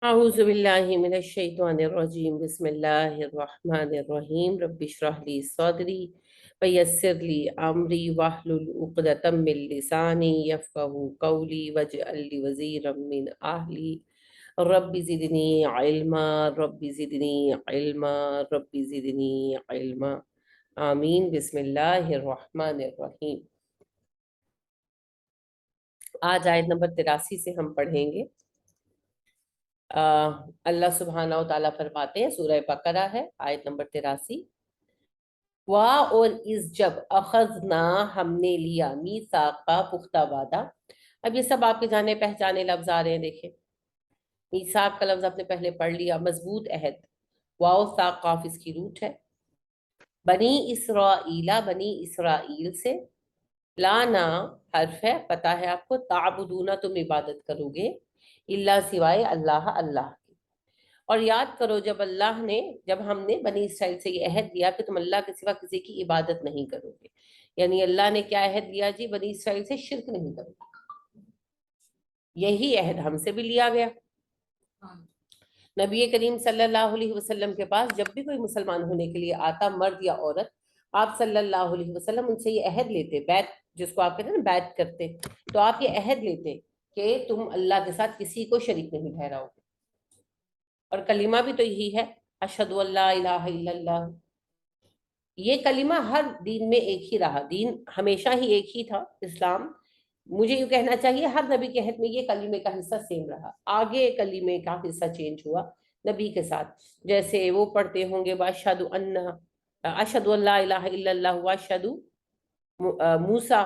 أعوذ بالله من الشيطان الرجيم بسم الله الرحمن الرحيم رب اشرح لي صدري ويسر لي أمري واحلل عقدة من لساني يفقهوا قولي واجعل لي وزيرا من أهلي رب زدني علما رب زدني علما رب زدني علما آمین بسم اللہ الرحمن الرحیم۔ آج آیت نمبر 83 سے ہم پڑھیں گے۔ اللہ سبحانہ و تعالیٰ فرماتے ہیں، سورہ بقرہ ہے، آیت نمبر 83، اور اس جب اخذنا ہم نے لیا میثاق کا پختہ وعدہ۔ اب یہ سب آپ کے جانے پہچانے لفظ آ رہے ہیں، دیکھیں میثاق کا لفظ آپ نے پہلے پڑھ لیا، مضبوط عہد، واو ثاق قاف اس کی روٹ ہے۔ بنی اسرائیل سے، لانا حرف ہے، پتہ ہے آپ کو، تعبدون تم عبادت کرو گے، اللہ سوائے اللہ کی۔ اور یاد کرو جب ہم نے بنی اسرائیل سے یہ عہد لیا کہ تم اللہ کے سوا کسی کی عبادت نہیں کرو گے، یعنی اللہ نے کیا عہد لیا جی؟ بنی اسرائیل سے شرک نہیں کرو گے۔ یہی عہد ہم سے بھی لیا گیا۔ نبی کریم صلی اللہ علیہ وسلم کے پاس جب بھی کوئی مسلمان ہونے کے لیے آتا، مرد یا عورت، آپ صلی اللہ علیہ وسلم ان سے یہ عہد لیتے، بیعت جس کو آپ کہتے ہیں نا، بیعت کرتے، تو آپ یہ عہد لیتے کہ تم اللہ کے ساتھ کسی کو شریک نہیں ٹھہراؤ گے۔ اور کلمہ بھی تو یہی ہے، اشہد ان لا الہ الا اللہ۔ یہ کلمہ ہر دین میں ایک ہی رہا، دین ہمیشہ ہی ایک ہی تھا، اسلام۔ مجھے یوں کہنا چاہیے ہر نبی کے عہد میں یہ کلمے کا حصہ سیم رہا، آگے کلمے کا حصہ چینج ہوا نبی کے ساتھ۔ جیسے وہ پڑھتے ہوں گے اشہد ان لا الہ الا اللہ واشہد موسیٰ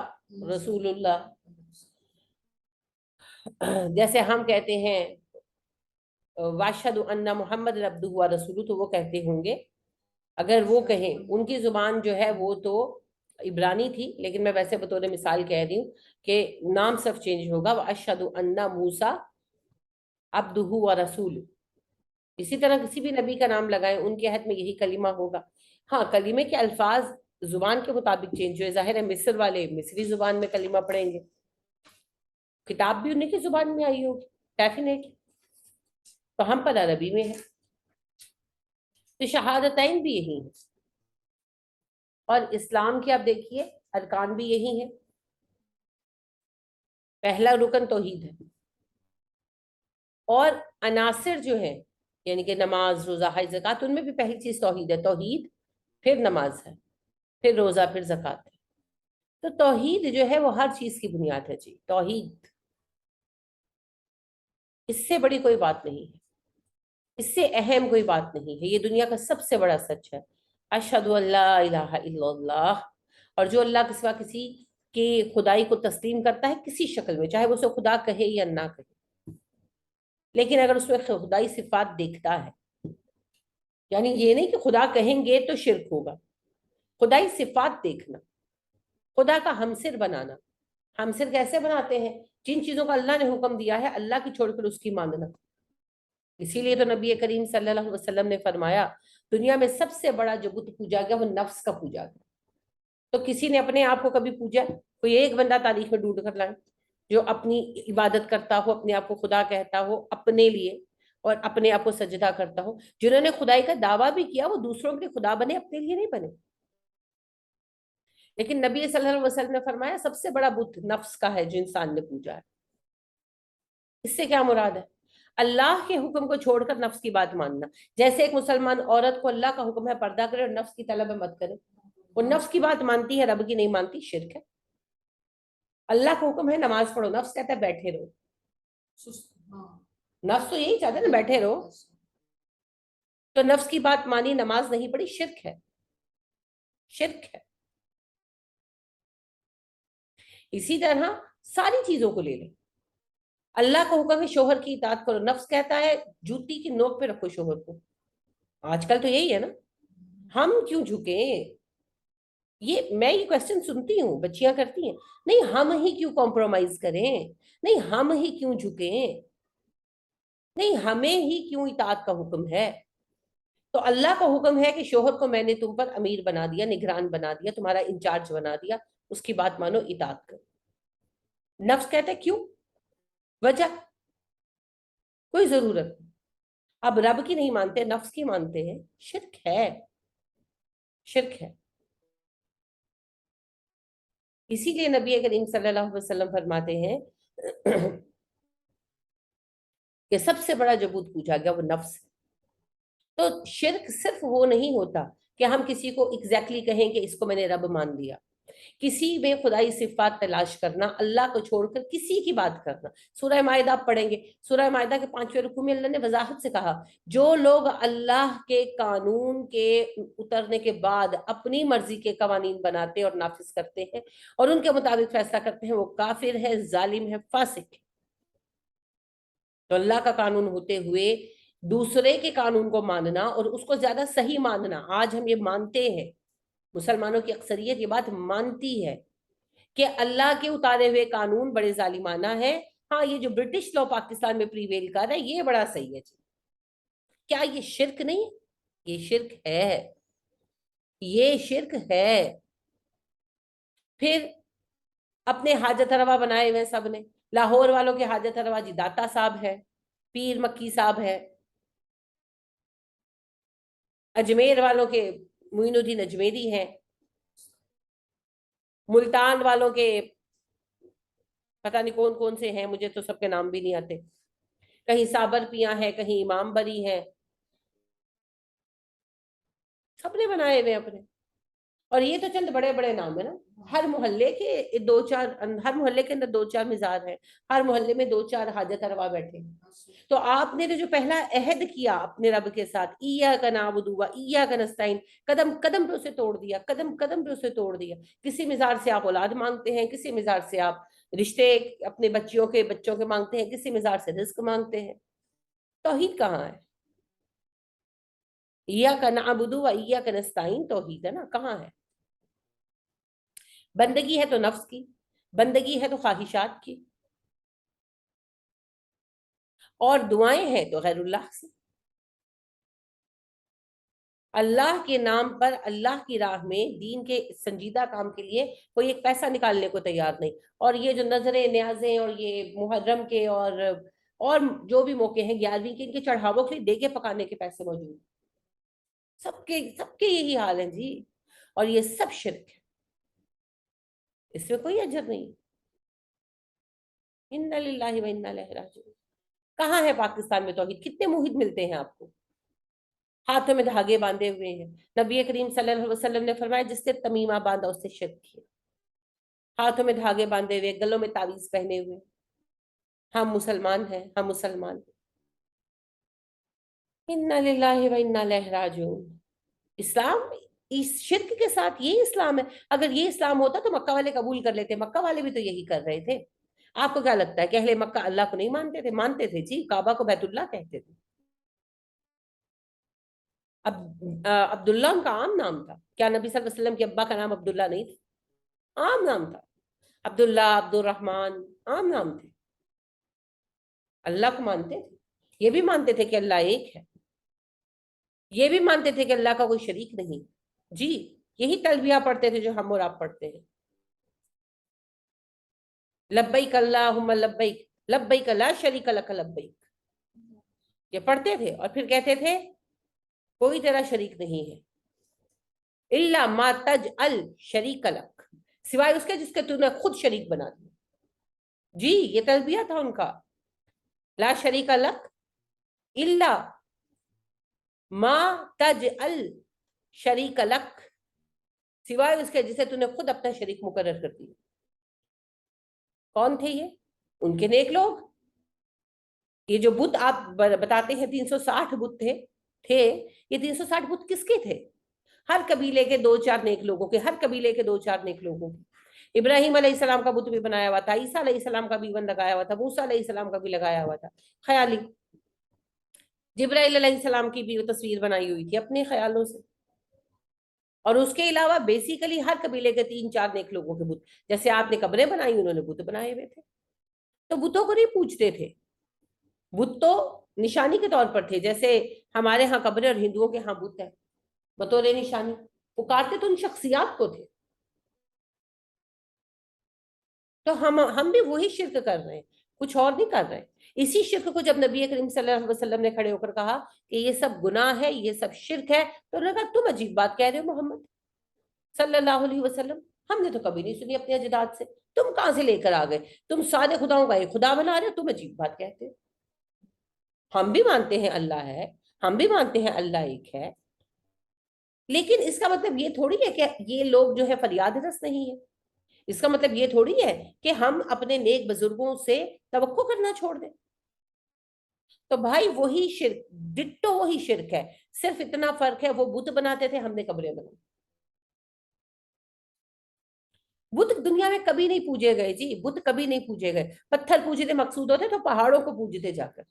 رسول اللہ، جیسے ہم کہتے ہیں واشہد ان محمد عبدہ ورسولہ، تو وہ کہتے ہوں گے، اگر وہ کہیں، ان کی زبان جو ہے وہ تو عبرانی تھی، لیکن میں ویسے بطور مثال کہہ رہی ہوں کہ نام صرف چینج ہوگا، واشہد ان موسیٰ عبدہ ورسولہ۔ اسی طرح کسی بھی نبی کا نام لگائیں، ان کے عہد میں یہی کلمہ ہوگا۔ ہاں، کلمے کے الفاظ زبان کے مطابق چینج ہوئے، ظاہر ہے مصر والے مصری زبان میں کلمہ پڑھیں گے، کتاب بھی انہیں کی زبان میں آئی ہوگی ڈیفینیٹ، تو ہم پر عربی میں ہے، تو شہادتین بھی یہی ہیں۔ اور اسلام کی آپ دیکھیے ارکان بھی یہی ہیں۔ پہلا رکن توحید ہے، اور عناصر جو ہیں، یعنی کہ نماز، روزہ، حج، زکوٰۃ، ان میں بھی پہلی چیز توحید ہے، توحید، پھر نماز ہے، پھر روزہ، پھر زکوٰۃ ہے۔ تو توحید جو ہے وہ ہر چیز کی بنیاد ہے جی، توحید، اس سے بڑی کوئی بات نہیں ہے، اس سے اہم کوئی بات نہیں ہے، یہ دنیا کا سب سے بڑا سچ ہے۔ اشہد ان لا الہ الا اللہ، اور جو اللہ کے سوا کسی کی خدائی کو تسلیم کرتا ہے کسی شکل میں، چاہے وہ اسے خدا کہے یا نہ کہے، لیکن اگر اس میں خدائی صفات دیکھتا ہے، یعنی یہ نہیں کہ خدا کہیں گے تو شرک ہوگا، خدائی صفات دیکھنا، خدا کا ہمسر بنانا۔ ہمسر کیسے بناتے ہیں؟ جن چیزوں کا اللہ نے حکم دیا ہے اللہ کی چھوڑ کر اس کی ماننا۔ اسی لیے تو نبی کریم صلی اللہ علیہ وسلم نے فرمایا، دنیا میں سب سے بڑا جو بت پوجا گیا وہ نفس کا پوجا گیا۔ تو کسی نے اپنے آپ کو کبھی پوجا؟ کوئی ایک بندہ تاریخ میں ڈھونڈ کر لائے جو اپنی عبادت کرتا ہو، اپنے آپ کو خدا کہتا ہو اپنے لیے، اور اپنے آپ کو سجدہ کرتا ہو۔ جنہوں نے خدائی کا دعویٰ بھی کیا وہ دوسروں کے خدا بنے، اپنے لیے نہیں بنے۔ لیکن نبی صلی اللہ علیہ وسلم نے فرمایا سب سے بڑا بت نفس کا ہے جو انسان نے پوجا ہے۔ اس سے کیا مراد ہے؟ اللہ کے حکم کو چھوڑ کر نفس کی بات ماننا۔ جیسے ایک مسلمان عورت کو اللہ کا حکم ہے پردہ کرے اور نفس کی طلب مت کرے، وہ نفس کی بات مانتی ہے، رب کی نہیں مانتی، شرک ہے۔ اللہ کا حکم ہے نماز پڑھو، نفس کہتا ہے بیٹھے رہو، نفس تو یہی چاہتا ہے نا بیٹھے رہو، تو نفس کی بات مانی، نماز نہیں پڑھی، شرک ہے، شرک ہے۔ اسی طرح ساری چیزوں کو لے لیں، اللہ کا حکم ہے شوہر کی اطاعت کرو، نفس کہتا ہے جوتی کی نوک پہ رکھو شوہر کو۔ آج کل تو یہی ہے نا، ہم کیوں جھکیں؟ میں یہ کوسچن سنتی ہوں، بچیاں کرتی ہیں، نہیں ہم ہی کیوں کمپرومائز کریں، نہیں ہم ہی کیوں جھکیں، نہیں ہمیں ہی کیوں اطاعت کا حکم ہے۔ تو اللہ کا حکم ہے کہ شوہر کو میں نے تم پر امیر بنا دیا، نگران بنا دیا، تمہارا انچارج بنا دیا، اس کی بات مانو، اطاعت کرو۔ نفس کہتا ہے کیوں؟ وجہ کوئی ضرورت نہیں۔ अब रब की नहीं मानते, नफ्स की मानते हैं, शिरक है, शिरक है। इसीलिए नबी करीम सल्लल्लाहु अलैहि वसल्लम फरमाते हैं कि सबसे बड़ा जो बुत पूजा गया वो नफ्स है। तो शिरक सिर्फ वो नहीं होता कि हम किसी को एग्जैक्टली कहें कि इसको मैंने रब मान लिया। किसी में खुदाई सिफात तलाश करना, अल्लाह को छोड़कर किसी की बात करना। सूरह मायदा आप पढ़ेंगे, सूरह मायदा के 5वें रुकू में अल्लाह ने वजाहत से कहा, जो लोग अल्लाह के कानून के उतरने के बाद अपनी मर्जी के कवानीन बनाते और नाफिज करते हैं और उनके मुताबिक फैसला करते हैं, वो काफिर है, जालिम है, फासिक है। तो अल्लाह का कानून होते हुए दूसरे के कानून को मानना और उसको ज्यादा सही मानना, आज हम ये मानते हैं, मुसलमानों की अक्सरियत ये बात मानती है कि अल्लाह के उतारे हुए कानून बड़े जालिमाना है। हाँ, ये जो ब्रिटिश लॉ पाकिस्तान में प्रीवेल कर रहा है ये बड़ा सही है जी। क्या ये शिरक नहीं है? ये शिरक है, ये शिरक है। फिर अपने हाजत रवा बनाए हुए सब ने। लाहौर वालों के हाजत रवा जी दाता साहब है, पीर मक्की साहब है। अजमेर वालों के मोइनुद्दीन अजमेरी हैं। मुल्तान वालों के पता नहीं कौन कौन से हैं, मुझे तो सबके नाम भी नहीं आते। कहीं साबर पिया है, कहीं इमाम बरी है, सबने बनाए हुए अपने। और ये तो चंद बड़े बड़े नाम है ना। हर मोहल्ले के दो चार, हर मोहल्ले के अंदर दो चार मिजार है, हर मोहल्ले में दो चार हाजत रवा बैठे हैं। तो आपने तो जो पहला अहद किया अपने रब के साथ, ईया का नाबुदु व ईया का नस्ताइन, कदम कदम पे उसे तोड़ दिया, कदम कदम पे उसे तोड़ दिया। किसी मिजार से आप औलाद मांगते हैं, किसी मिजार से आप रिश्ते अपने बच्चों के मांगते हैं, किसी मिजार से रिस्क मांगते हैं। तौहीद कहाँ है? ईया का नाबुदु व ईया का नस्ताइन तौहीद है ना, कहाँ है? बंदगी है तो नफ्स की, बंदगी है तो ख्वाहिशात की, और दुआएं हैं तो गैरुल्लाह से। अल्लाह के नाम पर, अल्लाह की राह में, दीन के संजीदा काम के लिए कोई एक पैसा निकालने को तैयार नहीं। और ये जो नजरें न्याजें और ये मुहर्रम के और जो भी मौके हैं 11वीं के, इनके चढ़ावों के लिए देगे पकाने के पैसे मौजूद। सबके सबके यही हाल है जी। और ये सब शिरक है, इसमें कोई अजर नहीं। इन्ना लिल्लाहि व इन्ना इलैहि राजिऊन। कहाँ है पाकिस्तान में तौहीद? कितने मुहित मिलते हैं आपको? हाथों में धागे बांधे हुए हैं। नबी करीम सल्लल्लाहु अलैहि वसल्लम ने फरमाया, जिससे तमीमा बांधा उससे शिरक किया। हाथों में धागे बांधे हुए, गलों में तावीज पहने हुए, हम मुसलमान हैं, हम मुसलमान हैं। इन्ना लिल्लाहि व इन्ना इलैहि राजिऊन। इस्लाम, इस शिरक के साथ ये इस्लाम है। अगर ये इस्लाम होता तो मक्का वाले कबूल कर लेते, मक्का वाले भी तो यही कर रहे थे। आपको क्या लगता है कि अहले मक्का अल्लाह को नहीं मानते थे? मानते थे जी, काबा को बैतुल्लाह कहते थे। अब अब्दुल्ला उनका आम नाम था। क्या नबी सल्लल्लाहु अलैहि वसल्लम के अब्बा का नाम अब्दुल्ला नहीं था? आम नाम था। अब्दुल्ला, अब्दुल रहमान आम नाम थे। अल्लाह को मानते थे, ये भी मानते थे कि अल्लाह एक है, ये भी मानते थे कि अल्लाह का कोई शरीक नहीं। जी, यही तलबिया पढ़ते थे जो हम और आप पढ़ते हैं। लब्बैक अल्लाहुम्मा लब्बैक, लब्बैक ला शरीक लक लब्बैक, ये पढ़ते थे। और फिर कहते थे कोई तेरा शरीक नहीं है, इल्ला मा तज अल शरीक लक, सिवाय उसके जिसके तूने खुद शरीक बना दिया। जी, ये तलबिया था उनका। ला शरीक लक इल्ला मा तज अल शरीक लक, सिवाय उसके जिसे तूने खुद अपना शरीक मुकर्रर कर दिया। कौन थे ये? उनके नेक लोग। ये जो बुत आप बताते हैं 360 बुत थे, ये 360 बुत किसके थे? हर कबीले के दो चार नेक लोगों के, हर कबीले के दो चार नेक लोगों के। इब्राहिम अलैहिस्सलाम का बुत भी बनाया हुआ था, ईसा अलैहिस्सलाम का भी बन लगाया हुआ था, मूसा अलैहिस्सलाम का भी लगाया हुआ था ख्याली। जिब्राइल अलैहिस्सलाम की भी वो तस्वीर बनाई हुई थी अपने ख्यालों से। और उसके अलावा बेसिकली हर कबीले के तीन चार नेक लोगों के बुत, जैसे आपने कब्रें बनाई, उन्होंने बुत बनाए हुए थे। तो बुतों को नहीं पूछते थे, बुत तो निशानी के तौर पर थे। जैसे हमारे यहाँ कब्रें और हिंदुओं के यहाँ बुत है, बतौर निशानी। पुकारते तो उन शख्सियात को थे। तो हम भी वही शिरक कर रहे हैं, कुछ और नहीं कर रहे। इसी शिर्क को जब नबी करीम सल्लल्लाहु अलैहि वसल्लम ने खड़े होकर कहा कि ये सब गुनाह है, ये सब शिर्क है, तो उन्होंने कहा तुम अजीब बात कह रहे हो मोहम्मद सल्लल्लाहु अलैहि वसल्लम, हमने तो कभी नहीं सुनी अपने अजदाद से, तुम कहां से लेकर आ गए, तुम सारे खुदाओं का एक खुदा बना रहे हो, तुम अजीब बात कहते हो। हम भी मानते हैं अल्लाह है, हम भी मानते हैं अल्लाह एक है, लेकिन इसका मतलब ये थोड़ी है कि ये लोग जो है फरियाद रस नहीं है। इसका मतलब ये थोड़ी है कि हम अपने नेक बुजुर्गों से तवक्को करना छोड़ दें। तो भाई वही शिर्क, डिट्टो वही शिर्क है, सिर्फ इतना फर्क है वो बुत बनाते थे, हमने कब्रें बनाई। बुत दुनिया में कभी नहीं पूजे गए जी, बुत कभी नहीं पूजे गए। पत्थर पूजते मकसूद होते तो पहाड़ों को पूजते जाकर,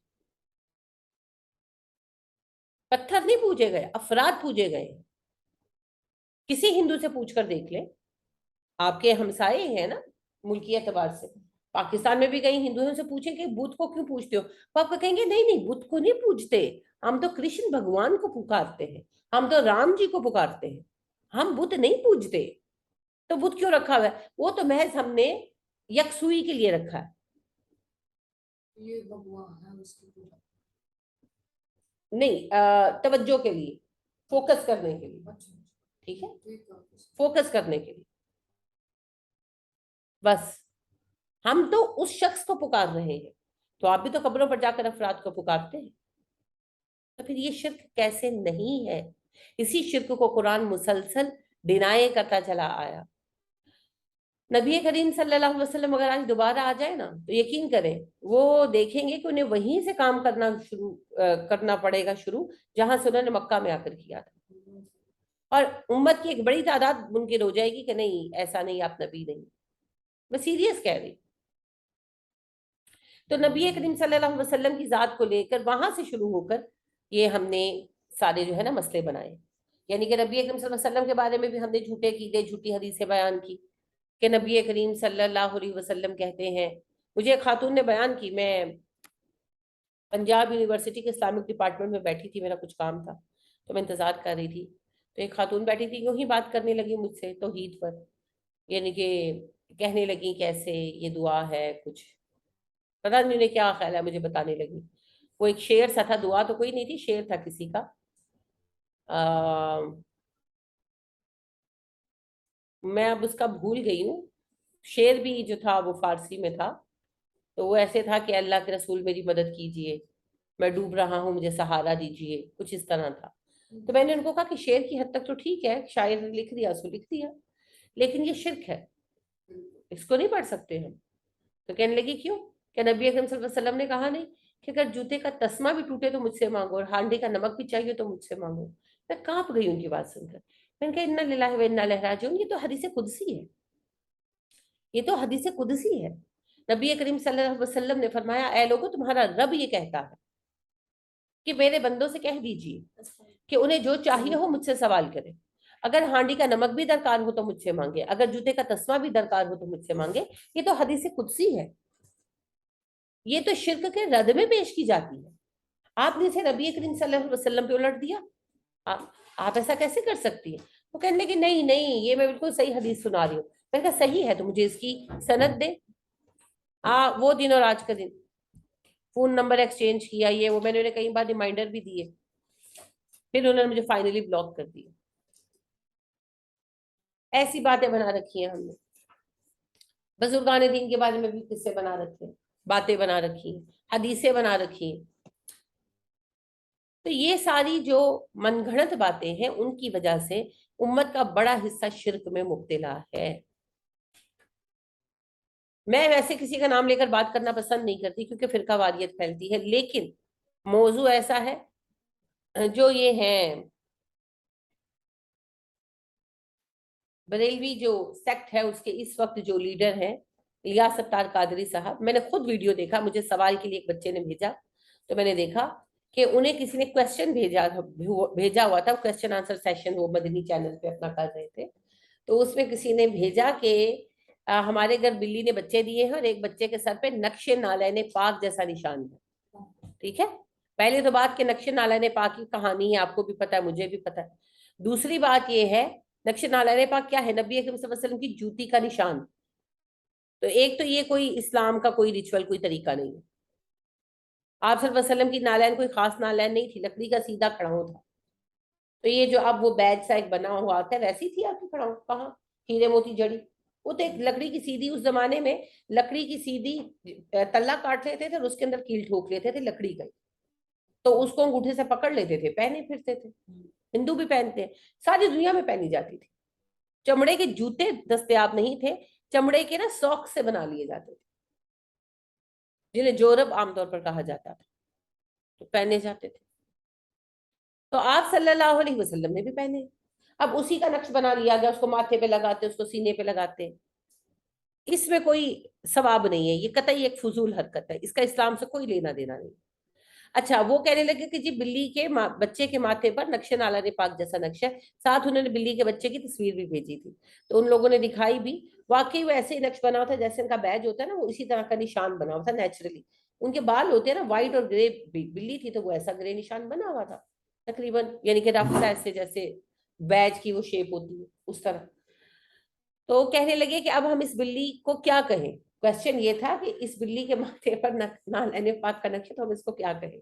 पत्थर नहीं पूजे गए, अफराद पूजे गए। किसी हिंदू से पूछकर देख ले, आपके हमसाए हैं ना मुल्की एतबार से, पाकिस्तान में भी कई हिंदुओं से पूछें कि बुत को क्यों पूजते हो, तो आपको कहेंगे नहीं नहीं बुत को नहीं पूजते, हम तो कृष्ण भगवान को पुकारते हैं, हम तो राम जी को पुकारते हैं, हम बुत नहीं पूजते। तो बुत क्यों रखा हुआ है? वो तो महज हमने यकसुई के लिए रखा है। ये भगवान है उसकी पूजा नहीं, तवज्जो के लिए, फोकस करने के लिए। ठीक है, फोकस करने के लिए बस। हम तो उस शख्स को पुकार रहे हैं, तो आप भी तो कब्रों पर जाकर अफराद को पुकारते हैं, तो फिर ये शिर्क कैसे नहीं है? इसी शिर्क को कुरान मुसलसल डिनाई करता चला आया। नबी करीम सल्लल्लाहु अलैहि वसल्लम अगर आज दोबारा आ जाए ना, तो यकीन करें वो देखेंगे कि उन्हें वहीं से काम करना पड़ेगा शुरू, जहां से उन्होंने मक्का में आकर किया था। और उम्मत की एक बड़ी तादाद मुनकिर हो जाएगी कि नहीं ऐसा नहीं, आप नबी नहीं। मैं सीरियस कह रही। तो नबी करीम सल्लल्लाहु अलैहि वसल्लम की जात को लेकर वहां से शुरू होकर ये हमने सारे जो है ना मसले बनाए। यानी कि नबी करीम सल्लल्लाहु अलैहि वसल्लम के बारे में भी हमने झूठे कीदे, झूठी हदीसें बयान की कि नबी करीम सल्लल्लाहु अलैहि वसल्लम कहते हैं। मुझे एक खातून ने बयान की, मैं पंजाब यूनिवर्सिटी के इस्लामिक डिपार्टमेंट में बैठी थी, मेरा कुछ काम था तो मैं इंतजार कर रही थी, तो एक खातून बैठी थी, यूं ही बात करने लगी मुझसे तौहीद पर। यानी कि कहने लगी कैसे ये दुआ है, कुछ पता नहीं उन्हें क्या ख्याल है, मुझे बताने लगी। वो एक शेर सा था, दुआ तो कोई नहीं थी, शेर था किसी का। आ, मैं अब उसका भूल गई हूँ। शेर भी जो था वो फारसी में था, तो वो ऐसे था कि अल्लाह के रसूल मेरी मदद कीजिए, मैं डूब रहा हूँ, मुझे सहारा दीजिए, कुछ इस तरह था। तो मैंने उनको कहा कि शेर की हद तक तो ठीक है, शायर ने लिख दिया सो लिख दिया, लेकिन ये शिर्क है, इसको नहीं पढ़ सकते हम। तो कहने लगी क्यों? क्या नबी अकरम सल्लल्लाहु अलैहि वसल्लम ने कहा नहीं कि अगर जूते का तस्मा भी टूटे तो मुझसे मांगो, और हांडी का नमक भी चाहिए तो मुझसे मांगो। मैं कांप गई उनकी बात सुनकर। मैंने कहा इन्ना लिल्लाहि व इन्ना इलैहि राजिऊन, ये तो हदीस कुदसी है, ये तो हदीस कुदसी है। नबी करीम सल्लल्लाहु अलैहि वसल्लम ने फरमाया, ऐ लोगो तुम्हारा रब ये कहता है कि मेरे बंदों से कह दीजिए कि उन्हें जो चाहिए हो मुझसे सवाल करें, अगर हांडी का नमक भी दरकार हो तो मुझसे मांगे, अगर जूते का तस्मा भी दरकार हो तो मुझसे मांगे। ये तो हदीस कुदसी है, ये तो शिर्क के रद में पेश की जाती है। आपने इसे नबी करीम सल्लल्लाहु अलैहि वसल्लम पे उलट दिया। आप ऐसा कैसे कर सकती है? वो कहने लगे नहीं नहीं, ये मैं बिल्कुल सही हदीस सुना रही हूँ। मैंने कहा सही है तो मुझे इसकी सनद दे। वो दिन और आज का दिन, फोन नंबर एक्सचेंज किया, ये वो, मैंने उन्हें कई बार रिमाइंडर भी दिए, फिर उन्होंने मुझे फाइनली ब्लॉक कर दिया। ऐसी बातें बना रखी हैं हमने, बुजुर्गान दीन के बारे में भी किस्से बना रखे हैं, बातें बना रखी हैं, हदीसें बना रखी हैं। तो ये सारी जो मनगढ़ंत बातें हैं उनकी वजह से उम्मत का बड़ा हिस्सा शिर्क में मुब्तला है। मैं वैसे किसी का नाम लेकर बात करना पसंद नहीं करती क्योंकि फिरकावारियत फैलती है, लेकिन मौजू ऐसा है, जो ये है बरेलवी जो सेक्ट है उसके इस वक्त जो लीडर हैं इलियास सत्तार कादरी साहब, मैंने खुद वीडियो देखा, मुझे सवाल के लिए एक बच्चे ने भेजा, तो मैंने देखा कि उन्हें किसी ने क्वेश्चन भेजा हुआ था, क्वेश्चन आंसर सेशन वो मदनी चैनल पे अपना कर रहे थे। तो उसमें किसी ने भेजा कि हमारे घर बिल्ली ने बच्चे दिए हैं और एक बच्चे के सर पे नक्शे नालैने पाक जैसा निशान है। ठीक है, पहले तो बात के नक्शे नालैने पाक की कहानी है, आपको भी पता है, मुझे भी पता है। दूसरी बात यह है, नक्शे नालैने पाक क्या है? नबी अकरम सल्लल्लाहु अलैहि वसल्लम की जूती का निशान। तो एक तो ये कोई इस्लाम का कोई रिचुअल, कोई तरीका नहीं है। आप सल्लल्लाहु अलैहि वसल्लम की नालैन कोई खास नालैन नहीं थी, लकड़ी का सीधा खड़ाऊं था। तो ये जो अब वो बैज सा एक बना हुआ आता है, वैसी थी आपकी खड़ाऊं? कहाँ हीरे मोती जड़ी? वो तो एक लकड़ी की सीधी, उस जमाने में लकड़ी की सीधी तल्ला काट लेते थे और उसके अंदर कील ठोक लेते थे लकड़ी का, तो उसको अंगूठे से पकड़ लेते थे, पहने फिरते थे। हिंदू भी पहनते हैं, सारी दुनिया में पहनी जाती थी। चमड़े के जूते दस्तयाब नहीं थे, चमड़े के ना सॉक्स से बना लिए जाते थे, जिन्हें जोरब आमतौर पर कहा जाता था, तो पहने जाते थे। तो आप सल्लल्लाहु अलैहि वसल्लम ने भी पहने। अब उसी का नक्श बना लिया गया, उसको माथे पे लगाते, उसको सीने पे लगाते। इसमें कोई सवाब नहीं है, ये कतई एक फजूल हरकत है, इसका इस्लाम से कोई लेना देना नहीं। अच्छा, वो कहने लगे कि जी बिल्ली के बच्चे के माथे पर नक्शे नाला पाक जैसा नक्शा है, साथ उन्होंने बिल्ली के बच्चे की तस्वीर भी भेजी थी, तो उन लोगों ने दिखाई भी। वाकई वो ऐसे ही नक्श बना हुआ था जैसे उनका बैज होता है ना, वो इसी तरह का निशान बना हुआ था नेचुरली। उनके बाल होते हैं ना व्हाइट और ग्रे, बिल्ली थी तो वो ऐसा ग्रे निशान बना हुआ था तकरीबन, यानी कि रफ ऐसे जैसे बैज की वो शेप होती है उस तरह। तो कहने लगे कि अब हम इस बिल्ली को क्या कहें। क्वेश्चन ये था कि इस बिल्ली के माथे पर नाल पाक का नक्शा, तो हम इसको क्या कहें।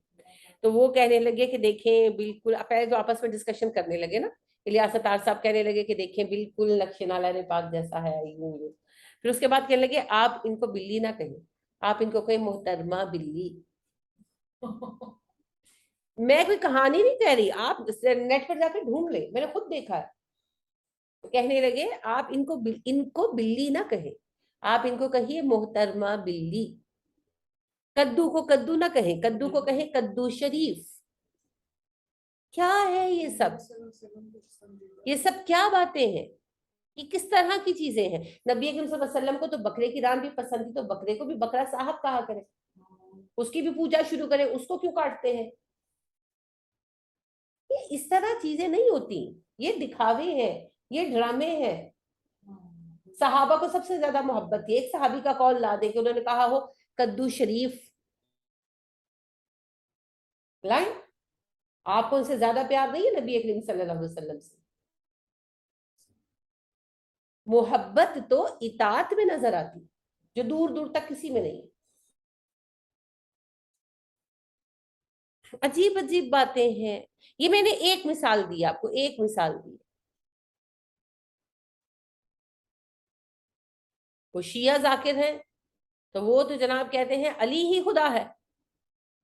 तो वो कहने लगे कि देखें बिल्कुल, पहले तो आपस में डिस्कशन करने लगे ना, इलियास अतार साहब कहने लगे कि देखें बिल्कुल नक्शे नाला पाक जैसा है, यूं यूं। फिर उसके बाद कहने लगे आप इनको बिल्ली ना कहें, आप इनको कहें मोहतरमा बिल्ली। मैं कोई कहानी नहीं कह रही, आप नेट पर जाकर ढूंढ ले, मैंने खुद देखा है। तो कहने लगे आप इनको बिल्ली ना कहें, आप इनको कहिए मोहतरमा बिल्ली। कद्दू को कद्दू ना कहें, कद्दू को कहें कद्दू शरीफ। क्या है ये सब, ये सब क्या बातें हैं, ये किस तरह की चीजें हैं। नबी अकरम सल्लल्लाहु अलैहि वसल्लम को तो बकरे की रान भी पसंद थी, तो बकरे को भी बकरा साहब कहा करें, उसकी भी पूजा शुरू करें, उसको क्यों काटते हैं। ये इस तरह चीजें नहीं होती, ये दिखावे हैं, ये ड्रामे हैं। सहाबा को सबसे ज्यादा मोहब्बत थी, एक सहाबी का कॉल ला दे कि उन्होंने कहा हो कद्दू शरीफ, लाइन। आपको उनसे ज्यादा प्यार नहीं है नबी करीम सल्लल्लाहु अलैहि वसल्लम से। मोहब्बत तो इताअत में नजर आती, जो दूर दूर तक किसी में नहीं। अजीब अजीब बातें हैं। ये मैंने एक मिसाल दी आपको, एक मिसाल दी। वो शिया जाकिर हैं, तो वो तो जनाब कहते हैं अली ही खुदा है।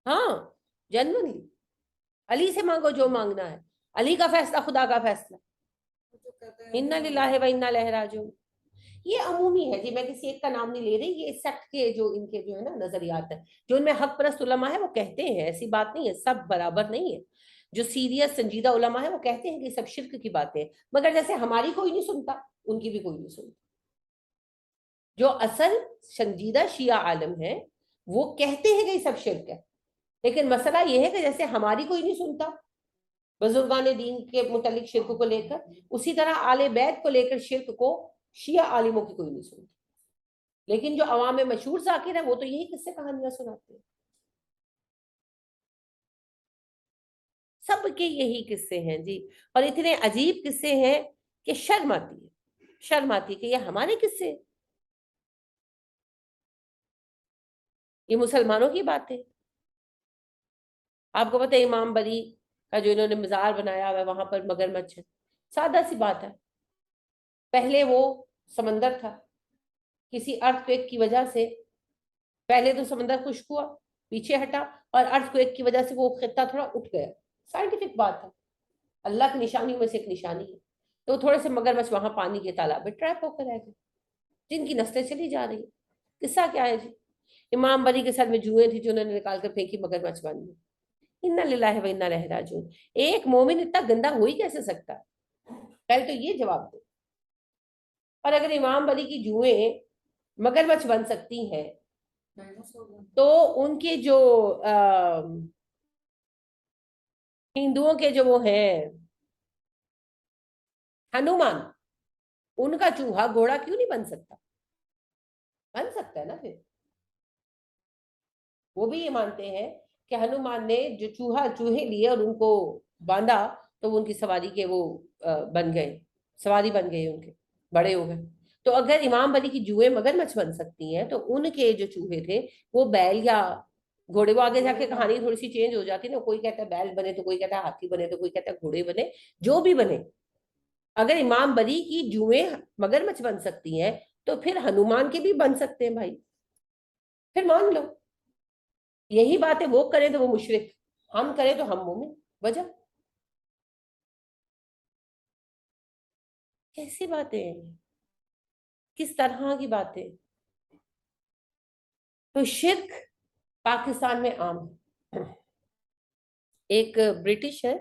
हाँ, जनरली अली से मांगो जो मांगना है, अली का फैसला खुदा का फैसला। इन्ना लिल्लाहि व इन्ना इलैहि राजिऊन। ये अमूमी है जी, मैं किसी एक का नाम नहीं ले रही, ये सेक्ट के जो इनके जो है ना नजरियात है, जो इनमें हक परस्त उलमा है वो कहते हैं, ऐसी बात नहीं है, सब बराबर नहीं है। जो सीरियस संजीदा उलमा है वो कहते हैं कि सब शिर्क की बातें हैं, मगर जैसे हमारी कोई नहीं सुनता, उनकी भी कोई नहीं सुनता। जो असल संजीदा शिया आलम है वो कहते हैं कि सब शिर्क है, लेकिन मसला ये है कि जैसे हमारी कोई नहीं सुनता बुजुर्गान दीन के मुतालिक शिर्क को लेकर, उसी तरह आले बैत को लेकर शिर्क को शिया आलिमों की कोई नहीं सुनती। लेकिन जो अवाम में मशहूर जाकिर है वो तो यही किस्से कहानियां सुनाते हैं, सबके यही किस्से हैं जी। और इतने अजीब किस्से हैं कि शर्म आती है, शर्म आती है कि ये हमारे किस्से हैं। ये मुसलमानों की बात है। आपको पता है इमाम बरी का जो इन्होंने मजार बनाया हुआ है वहां पर मगरमच्छ है। सादा सी बात है, पहले वो समंदर था, किसी अर्थक्वेक की वजह से पहले तो समंदर खुश्क हुआ, पीछे हटा, और अर्थक्वेक की वजह से वो खित्ता थोड़ा उठ गया। साइंटिफिक बात है, अल्लाह की निशानियों में से एक निशानी है। तो थोड़े से मगरमच्छ वहां पानी के तालाब में ट्रैप होकर रह गए, जिनकी नस्लें चली जा रही है। किस्सा क्या है जी, इमाम बरी के सर में जुएं थी जो उन्होंने निकाल कर फेंकी, मगरमच्छ बन गई। इन्ना लिल्लाहि व इन्ना इलैहि राजिऊन। एक मोमिन इतना गंदा हो ही कैसे सकता है, पहले तो ये जवाब दो। और अगर इमाम बरी की जुएं मगरमच्छ बन सकती हैं, तो उनके जो हिंदुओं के जो वो हैं हनुमान, उनका चूहा घोड़ा क्यों नहीं बन सकता? बन सकता है ना फिर। वो भी ये मानते हैं कि हनुमान ने जो चूहे लिए और उनको बांधा, तो वो उनकी सवारी के वो बन गए, सवारी बन गए उनके, बड़े हो गए। तो अगर इमाम बली की जुएं मगरमच्छ बन सकती हैं, तो उनके जो चूहे थे वो बैल या घोड़े, वो आगे जाके कहानी थोड़ी सी चेंज हो जाती है ना, कोई कहता है बैल बने, तो कोई कहता है हाथी बने, तो कोई कहता है घोड़े बने, जो भी बने। अगर इमाम बरी की जुएं मगरमच्छ बन सकती हैं, तो फिर हनुमान के भी बन सकते हैं भाई, फिर मान लो। यही बात है, वो करें तो वो मुशरिक, हम करें तो हम मोमिन। वजह कैसी बातें हैं, किस तरह की बातें। तो शिर्क पाकिस्तान में आम है। एक ब्रिटिश है,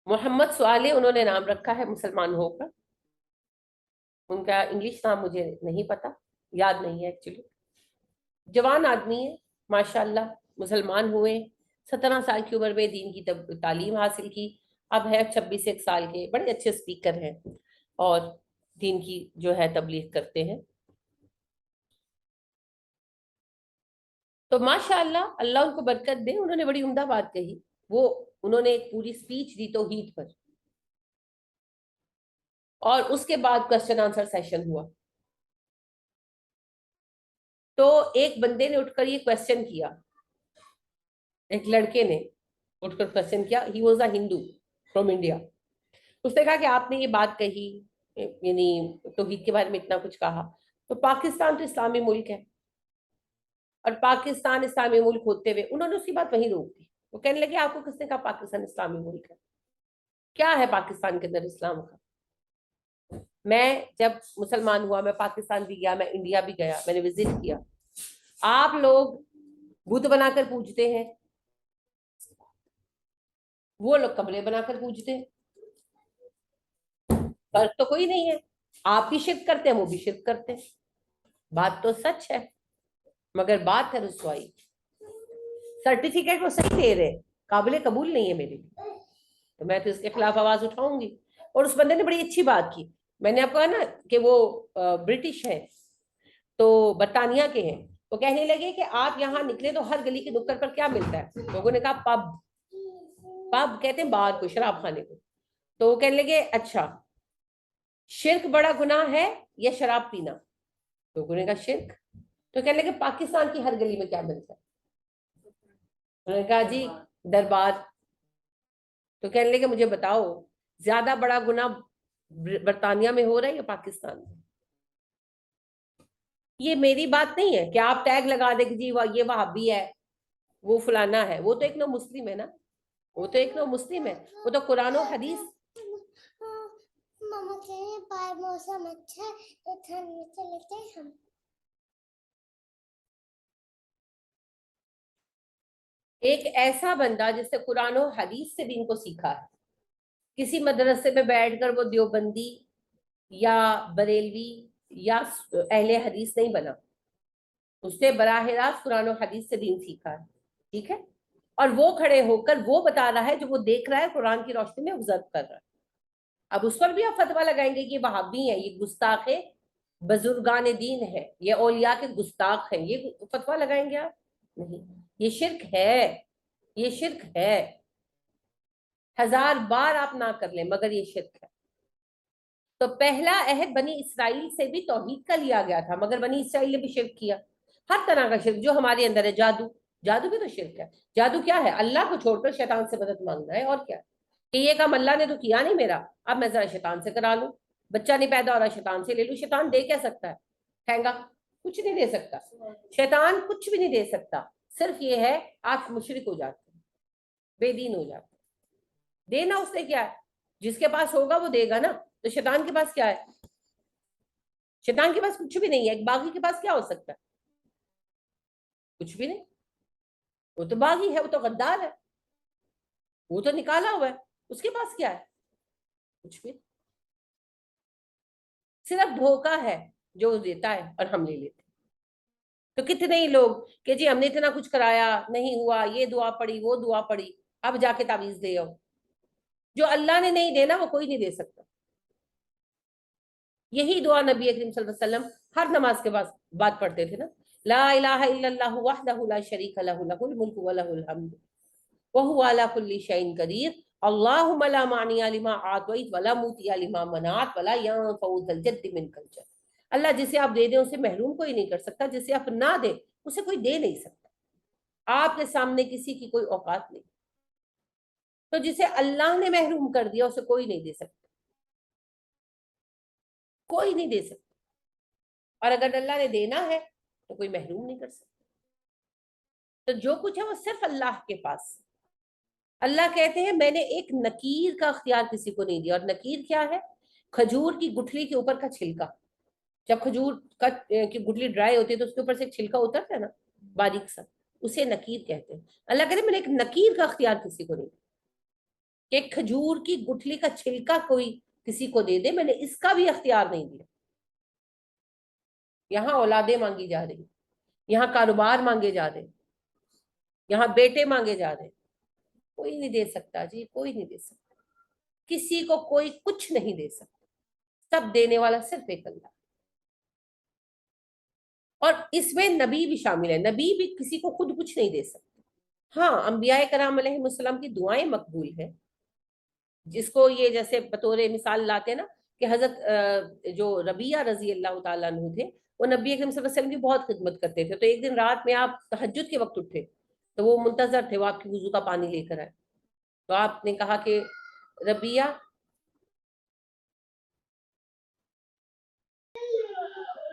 मोहम्मद सुआले उन्होंने नाम रखा है मुसलमान होकर। उनका इंग्लिश नाम मुझे नहीं पता, याद नहीं है एक्चुअली। जवान आदमी है माशाल्लाह, मुसलमान हुए, 17 साल की उम्र में दीन की तालीम हासिल की। अब है 26 एक साल के, बड़े अच्छे स्पीकर हैं और दीन की जो है तबलीग करते हैं। तो माशाल्लाह, अल्लाह उनको बरकत दे, उन्होंने बड़ी उम्दा बात कही। वो उन्होंने एक पूरी स्पीच दी तौहीद पर, और उसके बाद क्वेश्चन आंसर सेशन हुआ। तो एक बंदे ने उठकर ये क्वेश्चन किया, एक लड़के ने उठकर क्वेश्चन किया, he was a Hindu from India. उसने कहा कि आपने ये बात कही, यानी तौहीद के बारे में इतना कुछ कहा, तो पाकिस्तान तो इस्लामी मुल्क है, और पाकिस्तान इस्लामी मुल्क होते हुए, उन्होंने उसकी बात वहीं रोक दी। वो कहने लगे आपको किसने कहा पाकिस्तान इस्लामी मुल्क है, क्या है पाकिस्तान के अंदर इस्लाम का। मैं जब मुसलमान हुआ, मैं पाकिस्तान भी गया, मैं इंडिया भी गया, मैंने विजिट किया। आप लोग बुत बनाकर पूजते हैं, वो लोग कमरे बनाकर पूजते हैं, फर्क तो कोई नहीं है। आप भी शिरक करते हैं, वो भी शिरक करते हैं, बात तो सच है। मगर बात है रुसवाई। सर्टिफिकेट वो सही दे रहे, काबिल कबूल नहीं है मेरे लिए, तो मैं तो इसके खिलाफ आवाज उठाऊंगी। और उस बंदे ने बड़ी अच्छी बात की। मैंने आपको कहा ना कि वो ब्रिटिश है, तो बरतानिया के हैं। वो कहने लगे कि आप यहाँ निकले तो हर गली के नुक्कड़ पर क्या मिलता है, लोगों ने कहा पब। पब कहते हैं बार को, शराब खाने को। तो वो कहने लगे अच्छा, शिर्क बड़ा गुनाह है या शराब पीना। लोगों ने कहा शिर्क। तो कहने लगे पाकिस्तान की हर गली में क्या मिलता है। उन्होंने कहा जी दरबार। तो कहने लगे मुझे बताओ, ज्यादा बड़ा गुनाह बरतानिया में हो रहा है या पाकिस्तान में। ये मेरी बात नहीं है कि आप टैग लगा दे कि जी ये वहाबी है, वो फलाना है। वो तो एक नो मुस्लिम है ना, वो तो एक नो मुस्लिम है, वो तो कुरान और हदीस। मामा कह रहे बाहर मौसम अच्छा है तो ठंड में चलते हैं हम। एक ऐसा बंदा जिसने कुरान और हदीस से दीन को सीखा है, किसी मदरसे में बैठकर वो देवबंदी या बरेलवी या अहले हदीस नहीं बना, उसने बराह रास्त कुरान और हदीस से दीन सीखा है। ठीक है, और वो खड़े होकर वो बता रहा है जो वो देख रहा है, कुरान की रोशनी में ऑब्जर्व कर रहा है। अब उस पर भी आप फतवा लगाएंगे कि ये वहाबी है, ये गुस्ताख है, बुजुर्गान दीन है, ये औलिया के गुस्ताख है, ये फतवा लगाएंगे आप? नहीं, ये शिरक है, ये शिरक है। 1000 बार आप ना कर लें मगर ये शिरक है। तो पहला अहद बनी इसराइल से भी तौहीद का लिया गया था, मगर बनी इसराइल ने भी शिरक किया। हर तरह का शिरक जो हमारे अंदर है, जादू, जादू भी तो शिरक है। जादू क्या है, अल्लाह को छोड़कर शैतान से मदद मांगना है, और क्या। कि ये काम अल्लाह ने तो किया नहीं मेरा, अब मैं जरा शैतान से करा लूं। बच्चा नहीं पैदा हो रहा, शैतान से ले लूं। शैतान दे क्या सकता है, ठेंगा कुछ नहीं दे सकता, शैतान कुछ भी नहीं दे सकता। सिर्फ ये है आप मुशरिक हो जाते हैं, बेदीन हो जाते हैं। देना उसने क्या है, जिसके पास होगा वो देगा ना। तो शैतान के पास क्या है, शैतान के पास कुछ भी नहीं है। एक बागी के पास क्या हो सकता है, कुछ भी नहीं। वो तो बागी है, वो तो गद्दार है, वो तो निकाला हुआ है, उसके पास क्या है, कुछ भी। सिर्फ धोखा है जो वो देता है और हम ले लेते हैं। तो कितने ही लोग कि जी हमने इतना कुछ कराया नहीं हुआ, ये दुआ पड़ी वो दुआ पड़ी, अब जाके तावीज ले आओ। जो अल्लाह ने नहीं देना वो कोई नहीं दे सकता। यही दुआ नबी करीम सल्लल्लाहु अलैहि वसल्लम हर नमाज के बाद पढ़ते थे ना, ला इलाहा इल्लल्लाहु वहदहु ला शरीका लहु लहुल मुल्कु व लहुल हम्दु व हुवा अला कुल्ली शैइन कदीर अल्लाहुम्मा ला मानिया लिमा आतैत व ला मुतिया लिमा मनात व ला यनफउ ज़ल जद्दि मिनकल जद्द। अल्लाह जिसे आप दे दें उसे महरूम कोई नहीं कर सकता, जिसे आप ना दे उसे कोई दे नहीं सकता। आपके सामने किसी की कोई औकात नहीं, तो जिसे अल्लाह ने महरूम कर दिया उसे कोई नहीं दे सकता, कोई नहीं दे सकता। और अगर अल्लाह ने देना है तो कोई महरूम नहीं कर सकता। तो जो कुछ है वो सिर्फ अल्लाह के पास। अल्लाह कहते हैं मैंने एक नकीर का अख्तियार किसी को नहीं दिया। और नकीर क्या है? खजूर की गुठली के ऊपर का छिलका। जब खजूर का की गुठली ड्राई होती है तो उसके ऊपर से एक छिलका उतरता है ना, बारीक सा, उसे नकीर कहते हैं। अल्लाह कहते हैं मैंने एक नकीर का अख्तियार किसी को नहीं दिया कि एक खजूर की गुठली का छिलका कोई किसी को दे दे, मैंने इसका भी अख्तियार नहीं दिया। यहाँ औलादे मांगी जा रही, यहाँ कारोबार मांगे जा रहे, यहाँ बेटे मांगे जा रहे। कोई नहीं दे सकता जी, कोई नहीं दे सकता। किसी को कोई कुछ नहीं दे सकता, सब देने वाला सिर्फ एक अल्लाह। और इसमें नबी भी शामिल है। नबी भी किसी को खुद कुछ नहीं दे सकते। हाँ, अंबिया कराम अलैहिस्सलाम की दुआएं मकबूल है। जिसको ये जैसे बतौर मिसाल लाते हैं ना कि हजरत जो रबिया रजी अल्लाह ताला अन्हु थे, वो नबी अकरम सल्लल्लाहु अलैहि वसल्लम की बहुत खिदमत करते थे। तो एक दिन रात में आप तहज्जुद के वक्त उठे तो वो मुंतजर थे, वो आपकी वुजू का पानी लेकर आए। तो आपने कहा कि रबिया,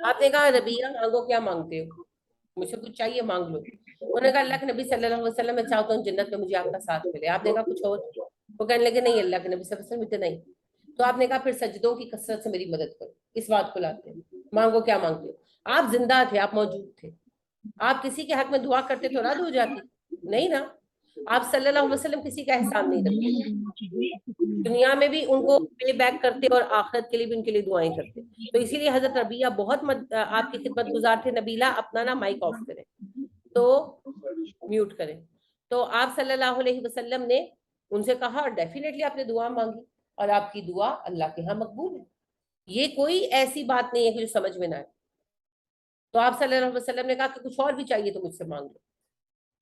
आपने कहा रबिया मांगो, क्या मांगते हो? मुझे कुछ चाहिए, मांग लो। उन्होंने कहा अल्लाह के नबी सल्लल्लाहु अलैहि वसल्लम, मैं चाहता हूँ जन्नत में मुझे आपका साथ मिले। आपने कहा कुछ और? वो कहने लगे नहीं, अल्लाह के नबी सल्लल्लाहु अलैहि वसल्लम इतना ही। तो आपने कहा फिर सजदों की कसरत से मेरी मदद करो। इस बात को लाते हैं, मांगो, क्या मांगते हो? आप जिंदा थे, आप मौजूद थे, आप किसी के हक में दुआ करते तो रद्द हो जाती? नहीं ना। आप सल्लल्लाहु अलैहि वसल्लम किसी का एहसान नहीं रखते, दुनिया में भी उनको पे बैक करते और आखिरत के लिए भी उनके लिए दुआएं करते। तो इसीलिए हजरत रबिया बहुत आपकी खिदमत गुजार थे। नबीला अपना ना माइक ऑफ करें, तो म्यूट करें। तो आप सल्लल्लाहु अलैहि वसल्लम ने उनसे कहा, डेफिनेटली आपने दुआ मांगी और आपकी दुआ अल्लाह के यहाँ मकबूल है। ये कोई ऐसी बात नहीं है कि जो समझ में ना आए। तो आप सल्लल्लाहु अलैहि वसल्लम ने कहा कि कुछ और भी चाहिए तो मुझसे मांग लो,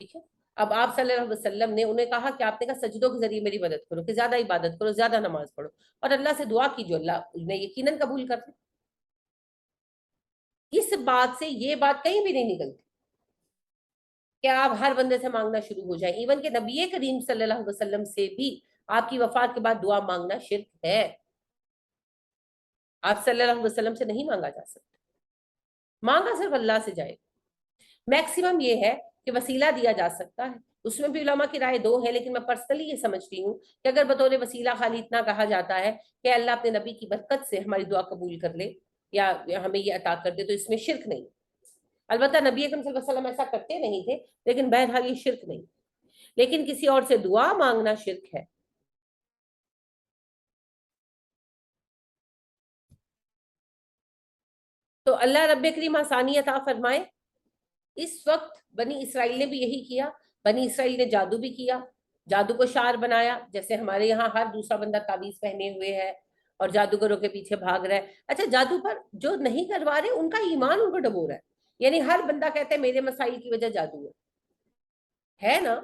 ठीक है। अब आप सल्लल्लाहु अलैहि वसल्लम ने उन्हें कहा कि आपने कहा सजदों के जरिए मेरी मदद करो, कि ज्यादा इबादत करो, ज्यादा नमाज पढ़ो और अल्लाह से दुआ कीजिए, अल्लाह ने यकीनन कबूल कर ले। इस बात से ये बात कहीं भी नहीं निकलती कि आप हर बंदे से मांगना शुरू हो जाए। इवन के नबी करीम सल्लल्लाहु अलैहि वसल्लम से भी आपकी वफात के बाद दुआ मांगना शिर्क है। आप सल्लल्लाहु अलैहि वसल्लम से नहीं मांगा जा सकता, मांगा सिर्फ अल्लाह से जाए। मैक्सिमम ये है कि वसीला दिया जा सकता है, उसमें भी उलमा की राय दो है, लेकिन मैं पर्सनली ये समझती हूँ कि अगर बतौर वसीला खाली इतना कहा जाता है कि अल्लाह अपने नबी की बरकत से हमारी दुआ कबूल कर ले या हमें ये अता कर दे, तो इसमें शिर्क नहीं। अलबत्ता नबी अकरम सल्लल्लाहु अलैहि वसल्लम ऐसा करते नहीं थे, लेकिन बहरहाल ये शिर्क नहीं। लेकिन किसी और से दुआ मांगना शिर्क है। तो अल्लाह रब्बे करीम आसानी अता फरमाए। इस वक्त बनी इसराइल ने भी यही किया। बनी इसराइल ने जादू भी किया, जादू को शार बनाया। जैसे हमारे यहाँ हर दूसरा बंदा ताबीज पहने हुए है और जादूगरों के पीछे भाग रहा है। अच्छा, जादू पर जो नहीं करवा रहे उनका ईमान उनको डबो रहा है। यानी हर बंदा कहता है मेरे मसाइल की वजह जादू है ना।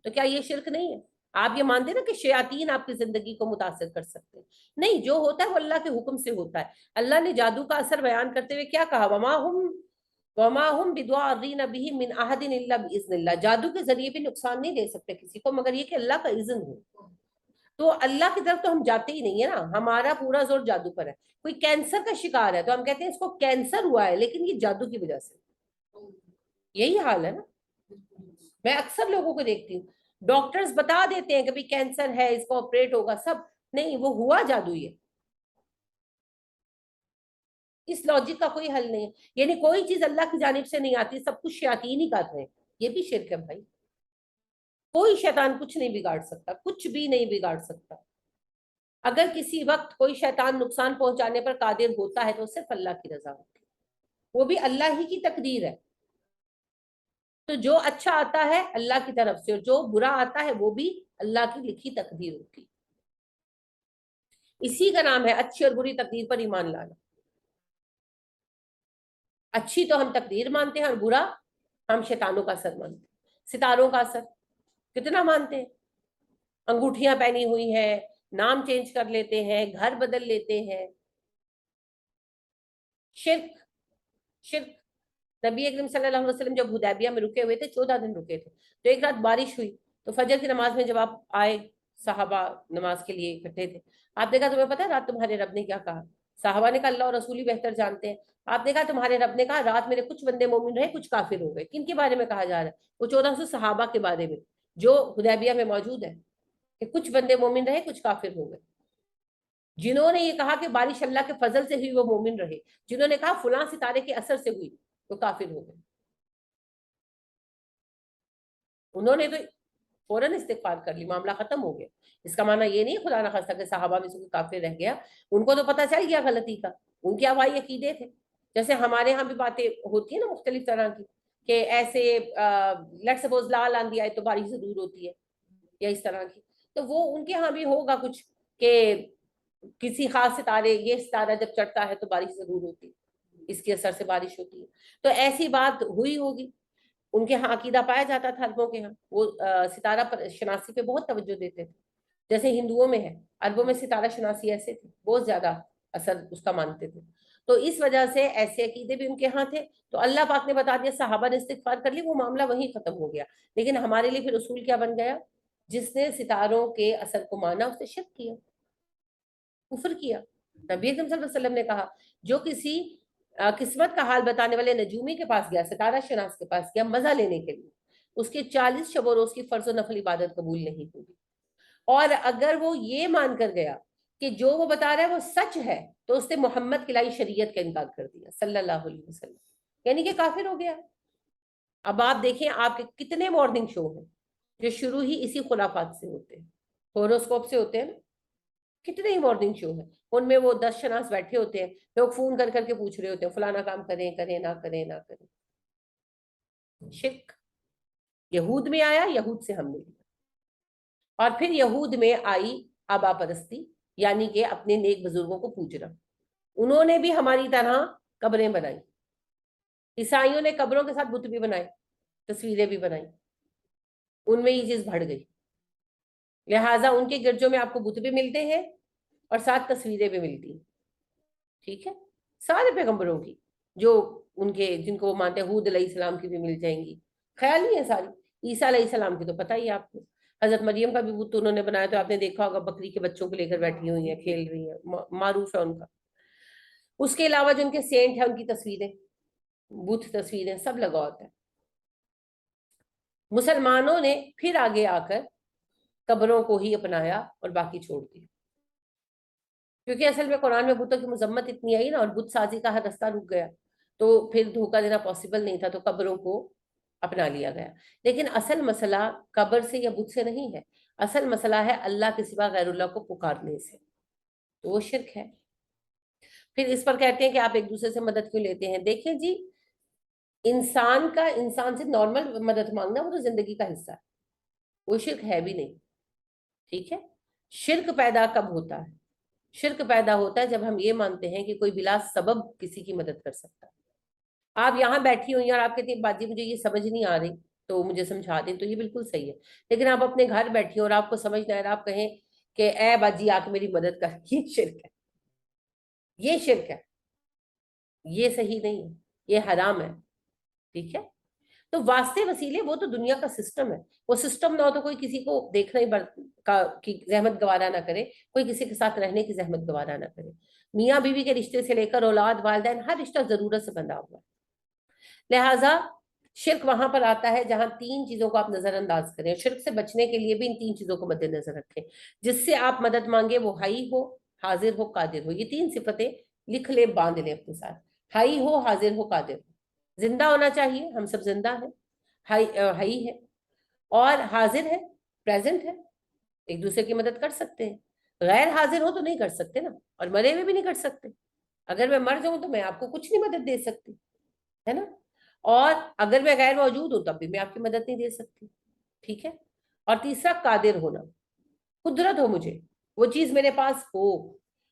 तो क्या ये शिरक नहीं है? आप ये मानते ना कि शयातीन आपकी जिंदगी को मुतासिर कर सकते हैं? नहीं, जो होता है वो अल्लाह के हुक्म से होता है। अल्लाह ने जादू का असर बयान करते हुए क्या कहा? वमा हुम बिदुआरीन बिही मिन अहदिन इल्ला बिइज़्निल्लाह। जादू के जरिए भी नुकसान नहीं दे सकते किसी को मगर ये कि अल्लाह का इज़्न हो। तो अल्लाह की तरफ तो हम जाते ही नहीं है ना, हमारा पूरा जोर जादू पर है। कोई कैंसर का शिकार है तो हम कहते हैं इसको कैंसर हुआ है, लेकिन ये जादू की वजह से। यही हाल है ना। मैं अक्सर लोगों को देखती हूँ, डॉक्टर्स बता देते हैं कि भाई कैंसर है, इसको ऑपरेट होगा, सब नहीं, वो हुआ जादू। ये इस लॉजिक का कोई हल नहीं है। यानी कोई चीज अल्लाह की जानिब से नहीं आती, सब कुछ शैतान ही कर रहे हैं। ये भी शिर्क है भाई। कोई शैतान कुछ नहीं बिगाड़ सकता, कुछ भी नहीं बिगाड़ सकता। अगर किसी वक्त कोई शैतान नुकसान पहुंचाने पर कादिर होता है तो सिर्फ अल्लाह की रजा होती है, वो भी अल्लाह ही की तकदीर है। तो जो अच्छा आता है अल्लाह की तरफ से और जो बुरा आता है वो भी अल्लाह की लिखी तकदीर होती है। इसी का नाम है अच्छी और बुरी तकदीर पर ईमान लाना। अच्छी तो हम तकदीर मानते हैं और बुरा ہم شیطانوں کا اثر مانتے ہیں، ستاروں کا اثر کتنا مانتے ہیں، انگوٹھیاں پہنی ہوئی ہیں، نام چینج کر لیتے ہیں، گھر بدل لیتے ہیں. شرک، شرک. نبی اکرم صلی اللہ علیہ وسلم جب حدیبیہ میں رکے ہوئے تھے، 14 دن رکے تھے، تو ایک رات بارش ہوئی، تو فجر کی نماز میں جب آپ آئے، صحابہ نماز کے لیے اکٹھے تھے، آپ نے کہا تمہیں پتا ہے رات تمہارے رب نے کیا کہا؟ صحابہ نے کہا اللہ اور رسول ہی بہتر جانتے ہیں. آپ نے کہا تمہارے رب نے کہا رات میرے کچھ بندے مومن رہے، کچھ کافر ہو گئے. کن کے بارے میں کہا جا رہا ہے؟ وہ 1400 صحابہ کے بارے میں جو حدیبیہ میں موجود ہے، کہ کچھ بندے مومن رہے، کچھ کافر ہو گئے. جنہوں نے یہ کہا کہ بارش اللہ کے فضل سے ہوئی وہ مومن رہے، جنہوں نے کہا فلاں ستارے کے اثر سے ہوئی وہ کافر ہو گئے. انہوں نے تو فوراً استغفار کر لی، معاملہ ختم ہو گیا. اس کا معنی یہ نہیں خدا نہ خواستہ کہ صحابہ میں سے کوئی کافر رہ گیا، ان کو تو پتہ چل گیا غلطی کا، ان کے ہوائی عقیدے تھے. جیسے ہمارے ہاں بھی باتیں ہوتی ہیں نا مختلف طرح کی، کہ ایسے لیٹ سپوز لال آندھی آئے تو بارش ضرور ہوتی ہے، یا اس طرح کی. تو وہ ان کے ہاں بھی ہوگا کچھ، کہ کسی خاص ستارے، یہ ستارہ جب چڑھتا ہے تو بارش ضرور ہوتی ہے، اس کے اثر سے بارش ہوتی ہے. تو ایسی بات ہوئی ہوگی. ان کے ہاں عقیدہ پایا جاتا تھا عربوں کے ہاں، وہ ستارہ پر شناسی پہ بہت توجہ دیتے تھے، جیسے ہندوؤں میں ہے، عربوں میں ستارہ شناسی ایسے تھے، بہت زیادہ اثر اس کا مانتے تھے. تو اس وجہ سے ایسے عقیدے بھی ان کے ہاں تھے. تو اللہ پاک نے بتا دیا، صحابہ نے استغفار کر لی، وہ معاملہ وہیں ختم ہو گیا. لیکن ہمارے لیے پھر اصول کیا بن گیا؟ جس نے ستاروں کے اثر کو مانا اس نے شرک کیا، کفر کیا. نبی اکرم صلی اللہ علیہ وسلم نے کہا جو کسی قسمت کا حال بتانے والے نجومی کے پاس گیا، ستارہ شناس کے پاس گیا مزہ لینے کے لیے، اس کے 40 شب و روز کی فرض و نفل عبادت قبول نہیں ہوگی. اور اگر وہ یہ مان کر گیا کہ جو وہ بتا رہا ہے وہ سچ ہے، تو اس نے محمد کی لائی شریعت کا انکار کر دیا صلی اللہ علیہ وسلم، یعنی کہ کافر ہو گیا. اب آپ دیکھیں آپ کے کتنے مارننگ شو ہیں جو شروع ہی اسی خرافات سے ہوتے ہیں، ہوروسکوپ سے ہوتے ہیں. کتنے ہی مارننگ شو ہیں، ان میں وہ 10 شناس بیٹھے ہوتے ہیں، لوگ فون کر کر کے پوچھ رہے ہوتے ہیں فلانا کام کریں کریں نہ کریں نہ کریں. شرک یہود میں آیا، یہود سے ہم نے لیا. اور پھر یہود میں آئی آبا پرستی، یعنی کہ اپنے نیک بزرگوں کو پوجنا. انہوں نے بھی ہماری طرح قبریں بنائی. عیسائیوں نے قبروں کے ساتھ بت بھی بنائے، تصویریں بھی بنائی. ان میں یہ چیز بڑھ گئی، لہٰذا ان کے گرجوں میں آپ کو بت بھی ملتے ہیں اور ساتھ تصویریں بھی ملتی ہیں. ٹھیک ہے، سارے پیغمبروں کی جو ان کے جن کو وہ مانتے ہیں، حود علیہ السلام کی بھی مل جائیں گی، خیال نہیں ہے ساری. عیسیٰ علیہ السلام کی تو پتہ ہی ہے آپ کو، حضرت مریم کا بھی بت انہوں نے بنایا، تو آپ نے دیکھا ہوگا بکری کے بچوں کو لے کر بیٹھی ہوئی ہیں، کھیل رہی ہیں، معروف ہے ان کا. اس کے علاوہ جو ان کے سینٹ ہیں ان کی تصویریں، بت تصویریں سب لگا ہوتا ہے. مسلمانوں نے پھر آگے آ کر قبروں کو ہی اپنایا اور باقی چھوڑ دیا، کیونکہ اصل میں قرآن میں بتوں کی مذمت اتنی آئی نا، اور بت سازی کا ہر رستہ رک گیا، تو پھر دھوکہ دینا پاسبل نہیں تھا، تو قبروں کو اپنا لیا گیا. لیکن اصل مسئلہ قبر سے یا بت سے نہیں ہے، اصل مسئلہ ہے اللہ کے سوا غیر اللہ کو پکارنے سے، تو وہ شرک ہے. پھر اس پر کہتے ہیں کہ آپ ایک دوسرے سے مدد کیوں لیتے ہیں. دیکھیں جی، انسان کا انسان سے نارمل مدد مانگنا وہ تو زندگی کا حصہ ہے، وہ شرک ہے بھی نہیں. ٹھیک ہے، شرک پیدا کب ہوتا ہے؟ شرک پیدا ہوتا ہے جب ہم یہ مانتے ہیں کہ کوئی بلا سبب کسی کی مدد کر سکتا ہے. آپ یہاں بیٹھی ہوئی ہیں اور آپ کہتی ہیں باجی مجھے یہ سمجھ نہیں آ رہی تو مجھے سمجھا دیں، تو یہ بالکل صحیح ہے. لیکن آپ اپنے گھر بیٹھی ہو اور آپ کو سمجھ نہ آ رہا، آپ کہیں کہ اے باجی آ کے میری مدد کر، یہ شرک ہے، یہ شرک ہے، یہ صحیح نہیں ہے، یہ حرام ہے. ٹھیک ہے، تو واسطے وسیلے وہ تو دنیا کا سسٹم ہے، وہ سسٹم نہ ہو تو کوئی کسی کو دیکھنا ہی کی زحمت گوارا نہ کرے، کوئی کسی کے ساتھ رہنے کی زحمت گوارا نہ کرے. میاں بیوی کے رشتے سے لے کر اولاد والدین، ہر رشتہ ضرورت سے بندھا ہوا ہے. لہٰذا شرک وہاں پر آتا ہے جہاں 3 چیزوں کو آپ نظر انداز کریں. شرک سے بچنے کے لیے بھی ان 3 چیزوں کو مد نظر رکھیں. جس سے آپ مدد مانگے وہ حی ہو، حاضر ہو، قادر ہو. یہ 3 صفتیں لکھ لیں، باندھ لیں اپنے ساتھ. حی ہو، حاضر ہو، قادر ہو. زندہ ہونا چاہیے، ہم سب زندہ ہیں، حی ہے، اور حاضر ہے، پریزنٹ ہے، ایک دوسرے کی مدد کر سکتے ہیں. غیر حاضر ہو تو نہیں کر سکتے نا، اور مرے ہوئے بھی نہیں کر سکتے. اگر میں مر جاؤں تو میں آپ کو کچھ نہیں مدد دے سکتی، ہے نا. اور اگر میں غیر موجود ہوں تب بھی میں آپ کی مدد نہیں دے سکتی. ٹھیک ہے. اور تیسرا قادر ہونا، قدرت ہو مجھے، وہ چیز میرے پاس ہو.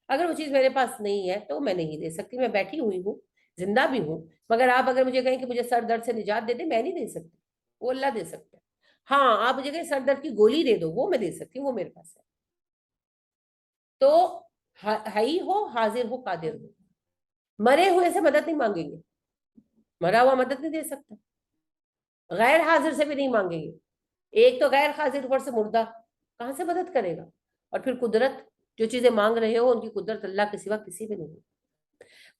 اگر وہ چیز میرے پاس نہیں ہے تو میں نہیں دے سکتی. میں بیٹھی ہوئی ہوں، زندہ بھی ہوں، مگر آپ اگر مجھے کہیں کہ مجھے سر درد سے نجات دے دے، میں نہیں دے سکتی، وہ اللہ دے سکتا ہے. ہاں آپ مجھے کہیں سر درد کی گولی دے دو، وہ میں دے سکتی ہوں، وہ میرے پاس ہے. تو ہی ہو، حاضر ہو، قادر ہو. مرے ہوئے سے مدد نہیں مانگیں گے، مرا ہوا مدد نہیں دے سکتا. غیر حاضر سے بھی نہیں مانگیں گے. ایک تو غیر حاضر، اوپر سے مردہ، کہاں سے مدد کرے گا؟ اور پھر قدرت، جو چیزیں مانگ رہے ہو ان کی قدرت اللہ کے سوا کسی بھی نہیں.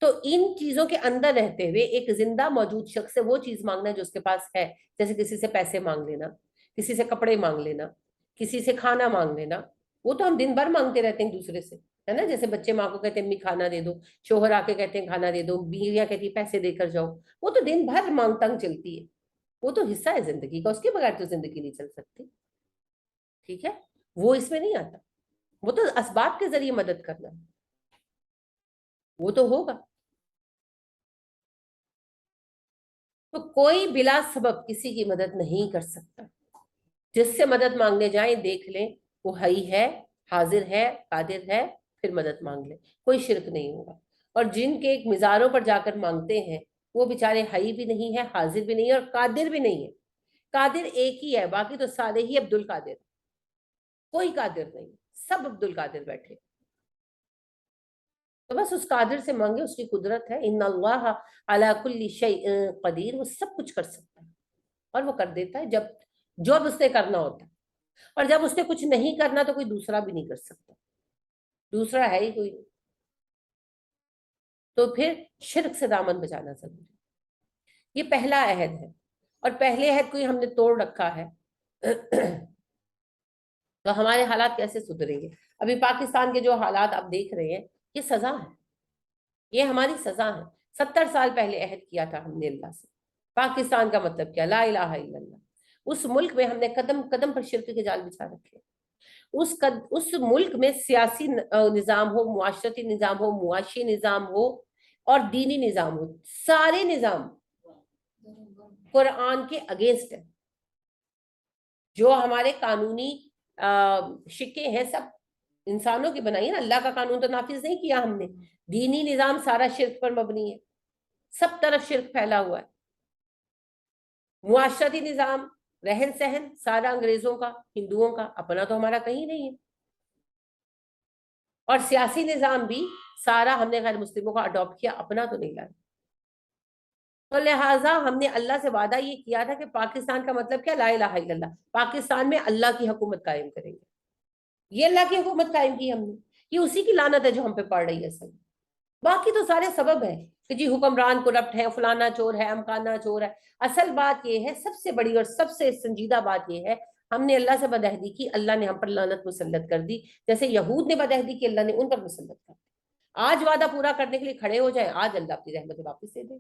تو ان چیزوں کے اندر رہتے ہوئے ایک زندہ موجود شخص سے وہ چیز مانگنا جو اس کے پاس ہے، جیسے کسی سے پیسے مانگ لینا، کسی سے کپڑے مانگ لینا، کسی سے کھانا مانگ لینا. وہ تو ہم دن بھر مانگتے رہتے ہیں دوسرے سے، ہے نا. جیسے بچے ماں کو کہتے ہیں امی کھانا دے دو، شوہر آ کے کہتے ہیں کھانا دے دو، بیویاں کہتی ہیں پیسے دے کر جاؤ. وہ تو دن بھر مانگ تنگ چلتی ہے، وہ تو حصہ ہے زندگی کا، اس کے بغیر تو زندگی نہیں چل سکتی. ٹھیک ہے، وہ اس میں نہیں آتا. وہ تو اسباب کے ذریعے مدد کرنا، وہ تو ہوگا. تو کوئی بلا سبب کسی کی مدد نہیں کر سکتا. جس سے مدد مانگنے جائیں دیکھ لیں وہ حی ہے، حاضر ہے، قادر ہے، پھر مدد مانگ لیں، کوئی شرک نہیں ہوگا. اور جن کے ایک مزاروں پر جا کر مانگتے ہیں وہ بیچارے حی بھی نہیں ہے، حاضر بھی نہیں ہے، اور قادر بھی نہیں ہے. قادر ایک ہی ہے، باقی تو سارے ہی عبد القادر، کوئی قادر نہیں، سب عبد القادر بیٹھے. تو بس اس قادر سے مانگے، اس کی قدرت ہے. ان اللہ علی کل شیء قدیر، وہ سب کچھ کر سکتا ہے اور وہ کر دیتا ہے جب اس نے کرنا ہوتا ہے. اور جب اس نے کچھ نہیں کرنا تو کوئی دوسرا بھی نہیں کر سکتا، دوسرا ہے ہی کوئی نہیں. تو پھر شرک سے دامن بچانا ضروری ہے. یہ پہلا عہد ہے، اور پہلے عہد کو ہی ہم نے توڑ رکھا ہے. تو ہمارے حالات کیسے سدھریں گے؟ ابھی پاکستان کے جو حالات آپ دیکھ رہے ہیں، یہ سزا ہے، یہ ہماری سزا ہے. 70 سال پہلے عہد کیا تھا ہم نے اللہ سے. پاکستان کا مطلب کیا؟ لا الہ الا اللہ. اس ملک میں ہم نے قدم قدم پر شرک کے جال بچھا رکھے. اس ملک میں سیاسی نظام ہو، معاشرتی نظام ہو، معاشی نظام ہو، اور دینی نظام ہو، سارے نظام قرآن کے اگینسٹ ہے. جو ہمارے قانونی شکے ہیں سب انسانوں کی بنائی ہے نا، اللہ کا قانون تو نافذ نہیں کیا ہم نے. دینی نظام سارا شرک پر مبنی ہے، سب طرف شرک پھیلا ہوا ہے. معاشرتی نظام، رہن سہن سارا انگریزوں کا، ہندوؤں کا، اپنا تو ہمارا کہیں نہیں ہے. اور سیاسی نظام بھی سارا ہم نے غیر مسلموں کا اڈاپٹ کیا، اپنا تو نہیں لایا. تو لہٰذا ہم نے اللہ سے وعدہ یہ کیا تھا کہ پاکستان کا مطلب کیا؟ لا الہ الا اللہ. پاکستان میں اللہ کی حکومت قائم کریں گے. یہ اللہ کی حکومت قائم کی ہم نے، یہ اسی کی لعنت ہے جو ہم پہ پڑ رہی ہے سب. باقی تو سارے سبب ہے کہ جی حکمران کرپٹ ہے، فلانا چور ہے، امکانا چور ہے. اصل بات یہ ہے، سب سے بڑی اور سب سے سنجیدہ بات یہ ہے، ہم نے اللہ سے بدعہدی کی، اللہ نے ہم پر لعنت مسلط کر دی. جیسے یہود نے بدعہدی کی، اللہ نے ان پر مسلط کر دی. آج وعدہ پورا کرنے کے لیے کھڑے ہو جائیں، آج اللہ اپنی رحمت واپس دے دے.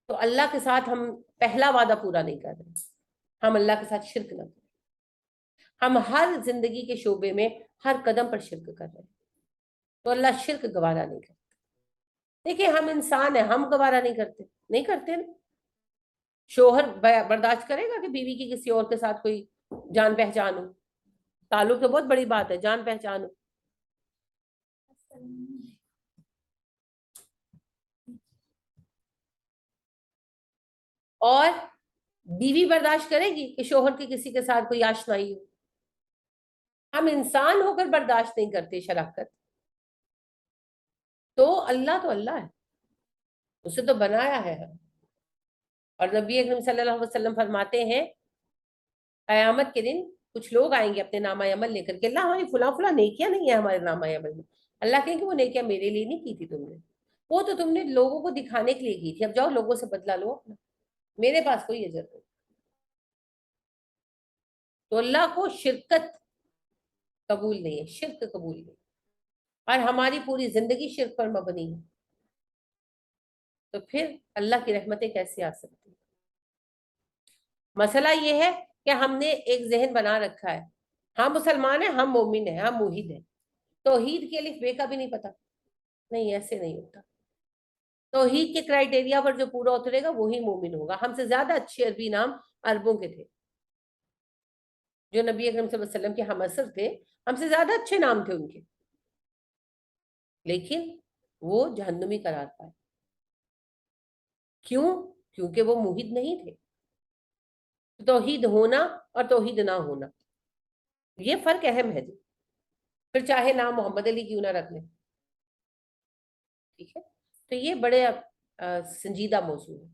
تو اللہ کے ساتھ ہم پہلا وعدہ پورا نہیں کر رہے، ہم اللہ کے ساتھ شرک نہ کریں. ہم ہر زندگی کے شعبے میں ہر قدم پر شرک کر رہے ہیں، تو اللہ شرک گوارا نہیں کرتا. دیکھیں ہم انسان ہیں، ہم گوارا نہیں کرتے، نہیں کرتے نا. شوہر برداشت کرے گا کہ بیوی کی کسی اور کے ساتھ کوئی جان پہچان ہو؟ تعلق تو بہت بڑی بات ہے، جان پہچان ہو. اور بیوی برداشت کرے گی کہ شوہر کی کسی کے ساتھ کوئی آشنائی ہو؟ ہم انسان ہو کر برداشت نہیں کرتے شراکت. تو اللہ ہے، اسے تو بنایا ہے. اور نبی اکرم صلی اللہ علیہ وسلم فرماتے ہیں قیامت کے دن کچھ لوگ آئیں گے اپنے نامہ عمل لے کر کے، اللہ ہماری فلاں فلاں نیکیاں نہیں ہیں ہمارے نامہ عمل میں. اللہ کہیں کہ وہ نیکیاں میرے لیے نہیں کی تھی تم نے، وہ تو تم نے لوگوں کو دکھانے کے لیے کی تھی، اب جاؤ لوگوں سے بدلا لو اپنا، میرے پاس کوئی اجر نہیں. تو اللہ کو شرکت قبول نہیں ہے، شرک قبول نہیں. اور ہماری پوری زندگی شرک پر مبنی ہے، تو پھر اللہ کی رحمتیں کیسے آ سکتی ہیں؟ مسئلہ یہ ہے کہ ہم نے ایک ذہن بنا رکھا ہے، ہم مسلمان ہیں، ہم مومن ہیں، ہم موحد ہیں. توحید کے الف بے کا بھی نہیں پتا. نہیں، ایسے نہیں ہوتا. توحید کے کرائٹیریا پر جو پورا اترے گا وہی مومن ہوگا. ہم سے زیادہ اچھے عربی نام عربوں کے تھے، جو نبی اکرم صلی اللہ علیہ وسلم کے ہم اثر تھے، ہم سے زیادہ اچھے نام تھے ان کے. لیکن وہ जहन्नुमी करार पाए। क्यों? क्योंकि वो मुहिद नहीं थे। तौहीद होना और तौहीद ना होना, ये फर्क अहम है जी। फिर चाहे नाम मोहम्मद अली क्यों ना रख लें, ठीक है। तो ये बड़े संजीदा मौजू है।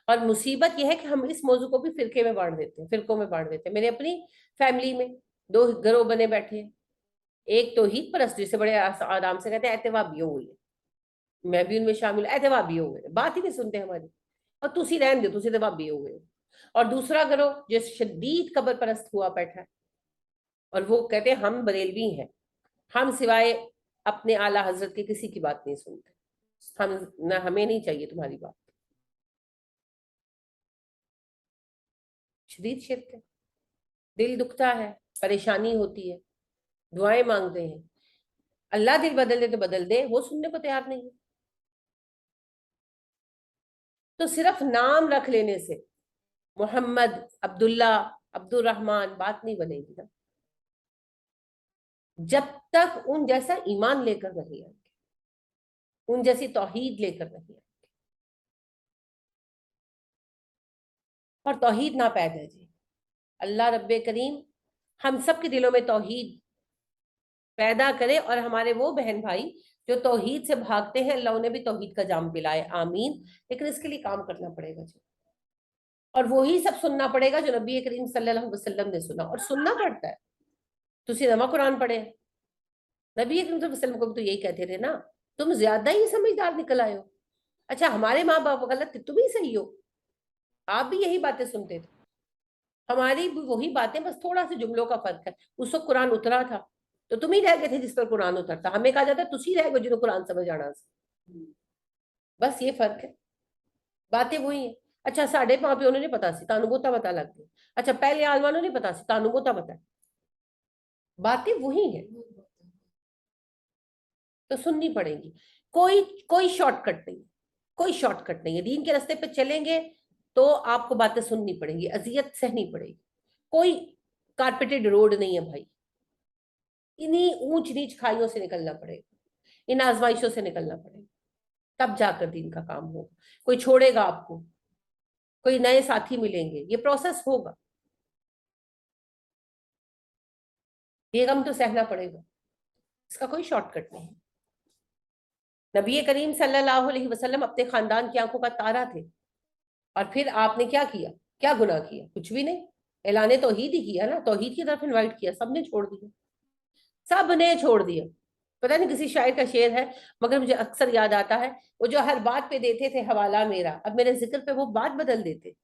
और मुसीबत यह है कि हम इस मौजू को भी फिरके में बांट देते हैं, फिरकों में बांट देते हैं। मेरे अपनी फैमिली में दो गिरोह बने बैठे हैं। एक तौहीद परस्त, जिसे बड़े आराम से कहते हैं एतवाबी हो गई है, मैं भी उनमें शामिल, एतवाबी हो गए, बात ही नहीं सुनते हमारी, और तुसी रहन दो, तुसी एतवाबी हो गए। और दूसरा गिरोह जो शदीद कब्र परस्त हुआ बैठा है, और वो कहते हैं हम बरेलवी हैं, हम सिवाय अपने आला हजरत के किसी की बात नहीं सुनते, हम ना, हमें नहीं चाहिए तुम्हारी बात। शदीद शिर्क है। दिल दुखता है, परेशानी होती है, दुआएं मांगते हैं, अल्लाह दिल बदल दे तो बदल दे, वो सुनने को तैयार नहीं है। तो सिर्फ नाम रख लेने से मोहम्मद, अब्दुल्ला, अब्दुल रहमान बात नहीं बनेगी ना, जब तक उन जैसा ईमान लेकर नहीं आएंगे, उन जैसी तौहीद लेकर नहीं आएंगे। और तौहीद ना पैदा जी, अल्लाह रब्बे करीम हम सब के दिलों में तौहीद पैदा करे, और हमारे वो बहन भाई जो तौहीद से भागते हैं, अल्लाह उन्हें भी तौहीद का जाम पिलाए, आमीन। लेकिन इसके लिए काम करना पड़ेगा जी, और वही सब सुनना पड़ेगा जो नबी करीम सल्लल्लाहु अलैहि वसल्लम ने सुना, और सुनना पड़ता है। तुसी नवा कुरान पढ़े, नबी करीम सल्लल्लाहु अलैहि वसल्लम को भी तो यही कहते थे ना, तुम ज्यादा ही समझदार निकल आए हो। अच्छा, हमारे माँ बाप गलत थे, तुम ही सही हो, आप भी यही बातें सुनते थे, हमारी भी वही बातें, बस थोड़ा सा जुमलों का फर्क है। उस वक्त कुरान उतरा था, तो तुम ही रह गए थे जिस पर कुरान उतरता, हमें कहा जाता तुसी रह गए जिन्होंने कुरान समझ आना सी। बस ये फर्क है, बातें वही है। अच्छा, साढ़े माँ प्यो ने पता सी, तानू बहुता पता लग गया। अच्छा, पहले आलमानों ने पता सी, तानू बहुता पता है, बातें वही है, तो सुननी पड़ेगी। कोई कोई शॉर्टकट नहीं, कोई शॉर्टकट नहीं है, दीन के रास्ते पे चलेंगे तो आपको बातें सुननी पड़ेंगी, अजियत सहनी पड़ेगी। कोई कारपेटेड रोड नहीं है भाई, इन्हीं ऊंच नीच खाइयों से निकलना पड़ेगा, इन आजमाइशों से निकलना पड़ेगा, तब जाकर दीन का काम होगा। कोई छोड़ेगा आपको, कोई नए साथी मिलेंगे, ये प्रोसेस होगा, ये गम तो सहना पड़ेगा, इसका कोई शॉर्टकट नहीं। नबी करीम सल्लल्लाहु अलैहि वसल्लम अपने खानदान की आंखों का तारा थे, और फिर आपने क्या किया, क्या गुनाह किया? कुछ भी नहीं, ऐलाने तौहीद ही किया ना, तौहीद की तरफ इनवाइट किया, सबने छोड़ दिया, सबने छोड़ दिया। पता नहीं किसी शायर का शेर है, मगर मुझे अक्सर याद आता है, वो जो हर बात पे देते थे हवाला मेरा, अब मेरे जिक्र पे वो बात बदल देते।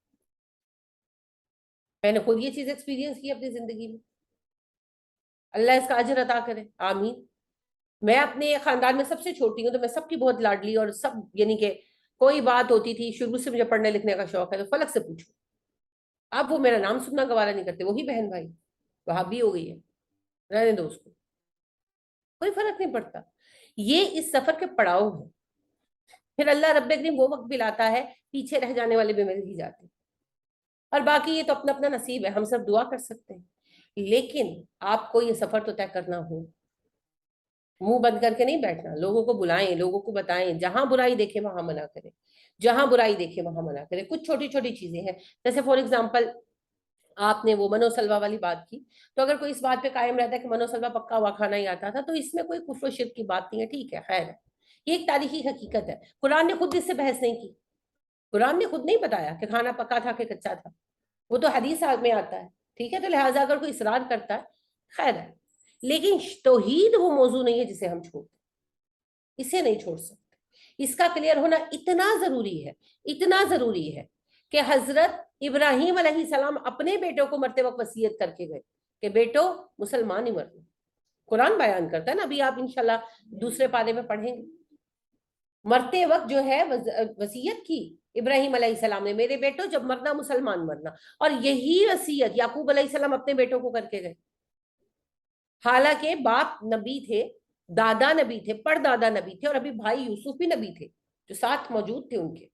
मैंने खुद ये चीज एक्सपीरियंस की अपनी जिंदगी में, अल्लाह इसका अजर अता करे, आमीन। मैं अपने खानदान में सबसे छोटी हूँ, तो मैं सबकी बहुत लाडली, और सब यानी कि कोई बात होती थी, शुरू से मुझे पढ़ने लिखने का शौक है, तो फलक से पूछो। अब वो मेरा नाम सुनना गवारा नहीं करते, वही बहन भाई वहां भी हो गई है, रहने दो उसको, कोई फर्क नहीं पड़ता। ये इस सफर के पड़ाव है, फिर अल्लाह रब्बे करीम वो वक्त भी लाता है, पीछे रह जाने वाले भी मिल ही जाते हैं। और बाकी ये तो अपना अपना नसीब है, हम सब दुआ कर सकते हैं, लेकिन आपको ये सफर तो तय करना हो। मुंह बंद करके नहीं बैठना, लोगों को बुलाएं, लोगों को बताएं, जहां बुराई देखे वहां मना करें, जहां बुराई देखे वहां मना करें। कुछ छोटी छोटी चीजें हैं, जैसे फॉर एग्जाम्पल आपने वो मनोसलवा वाली बात की, तो अगर कोई इस बात पे कायम रहता है कि मनोसलवा पक्का हुआ खाना ही आता था, तो इसमें कोई कुफ्र शिर्क की बात नहीं है, ठीक है, खैर है, ये एक तारीखी हकीकत है। कुरान ने खुद इससे बहस नहीं की, कुरान ने खुद नहीं बताया कि खाना पक्का था कि कच्चा था, वो तो हदीस में आता है, ठीक है। तो लिहाजा अगर कोई इसरार करता है, खैर है, लेकिन तौहीद वो मौजू नहीं है जिसे हम छोड़, इसे नहीं छोड़ सकते। इसका क्लियर होना इतना जरूरी है, इतना जरूरी है, कि हजरत इब्राहिम अलैहिस्सलाम अपने बेटों को मरते वक्त वसीयत करके गए कि बेटो मुसलमान ही मरना। कुरान बयान करता है ना, अभी आप इंशाल्लाह दूसरे पारे में पढ़ेंगे, मरते वक्त जो है वसीयत की इब्राहिम अलैहिस्सलाम ने, मेरे बेटो जब मरना मुसलमान मरना। और यही वसीयत याकूब अलैहिस्सलाम अपने बेटों को करके गए, हालांकि बाप नबी थे, दादा नबी थे, परदादा नबी थे, और अभी भाई यूसुफ भी नबी थे जो साथ मौजूद थे उनके।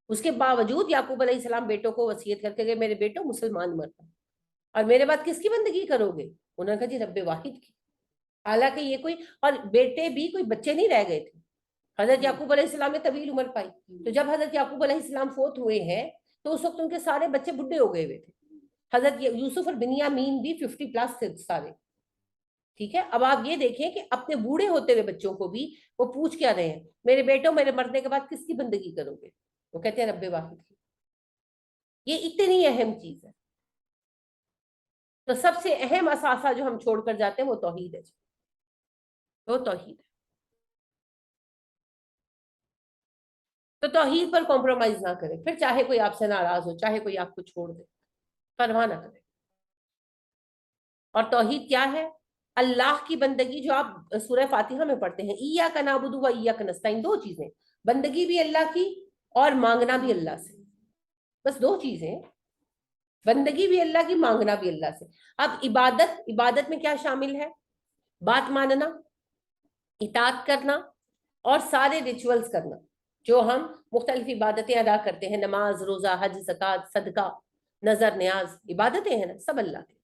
उसके बावजूद याकूब अलैहिस्सलाम बेटों को वसीयत करके गए, मेरे बेटो मुसलमान मरना, और मेरे बाद किसकी बंदगी करोगे? उन्होंने कहा जी रब्बे वाहिद की। हालांकि ये कोई, और बेटे भी कोई बच्चे नहीं रह गए थे, حضرت یعقوب علیہ السلام نے طویل عمر پائی، تو جب حضرت یعقوب علیہ السلام فوت ہوئے ہیں تو اس وقت ان کے سارے بچے بڈھے ہو گئے ہوئے تھے. حضرت یوسف اور بنیامین بھی 50+ تھے سارے. ٹھیک ہے، اب آپ یہ دیکھیں کہ اپنے بوڑھے ہوتے ہوئے بچوں کو بھی وہ پوچھ کیا رہے ہیں، میرے بیٹوں میرے مرنے کے بعد کس کی بندگی کرو گے؟ وہ کہتے ہیں رب واحد کی. یہ اتنی اہم چیز ہے. تو سب سے اہم اثاثہ جو ہم چھوڑ کر جاتے ہیں وہ توحید ہے. وہ توحید ہے. تو توحید پر کمپرومائز نہ کریں، پھر چاہے کوئی آپ سے ناراض ہو، چاہے کوئی آپ کو چھوڑ دے، پرواہ نہ کریں. اور توحید کیا ہے؟ اللہ کی بندگی جو آپ سورہ فاتحہ میں پڑھتے ہیں، ایاک نعبد و ایاک نستعین، 2 چیزیں، بندگی بھی اللہ کی اور مانگنا بھی اللہ سے. بس 2 چیزیں، بندگی بھی اللہ کی، مانگنا بھی اللہ سے. اب عبادت میں کیا شامل ہے؟ بات ماننا، اطاعت کرنا، اور سارے ریچولز کرنا جو ہم مختلف عبادتیں ادا کرتے ہیں، نماز، روزہ، حج، زکوٰۃ، صدقہ، نظر، نیاز، عبادتیں ہیں نا، سب اللہ کے،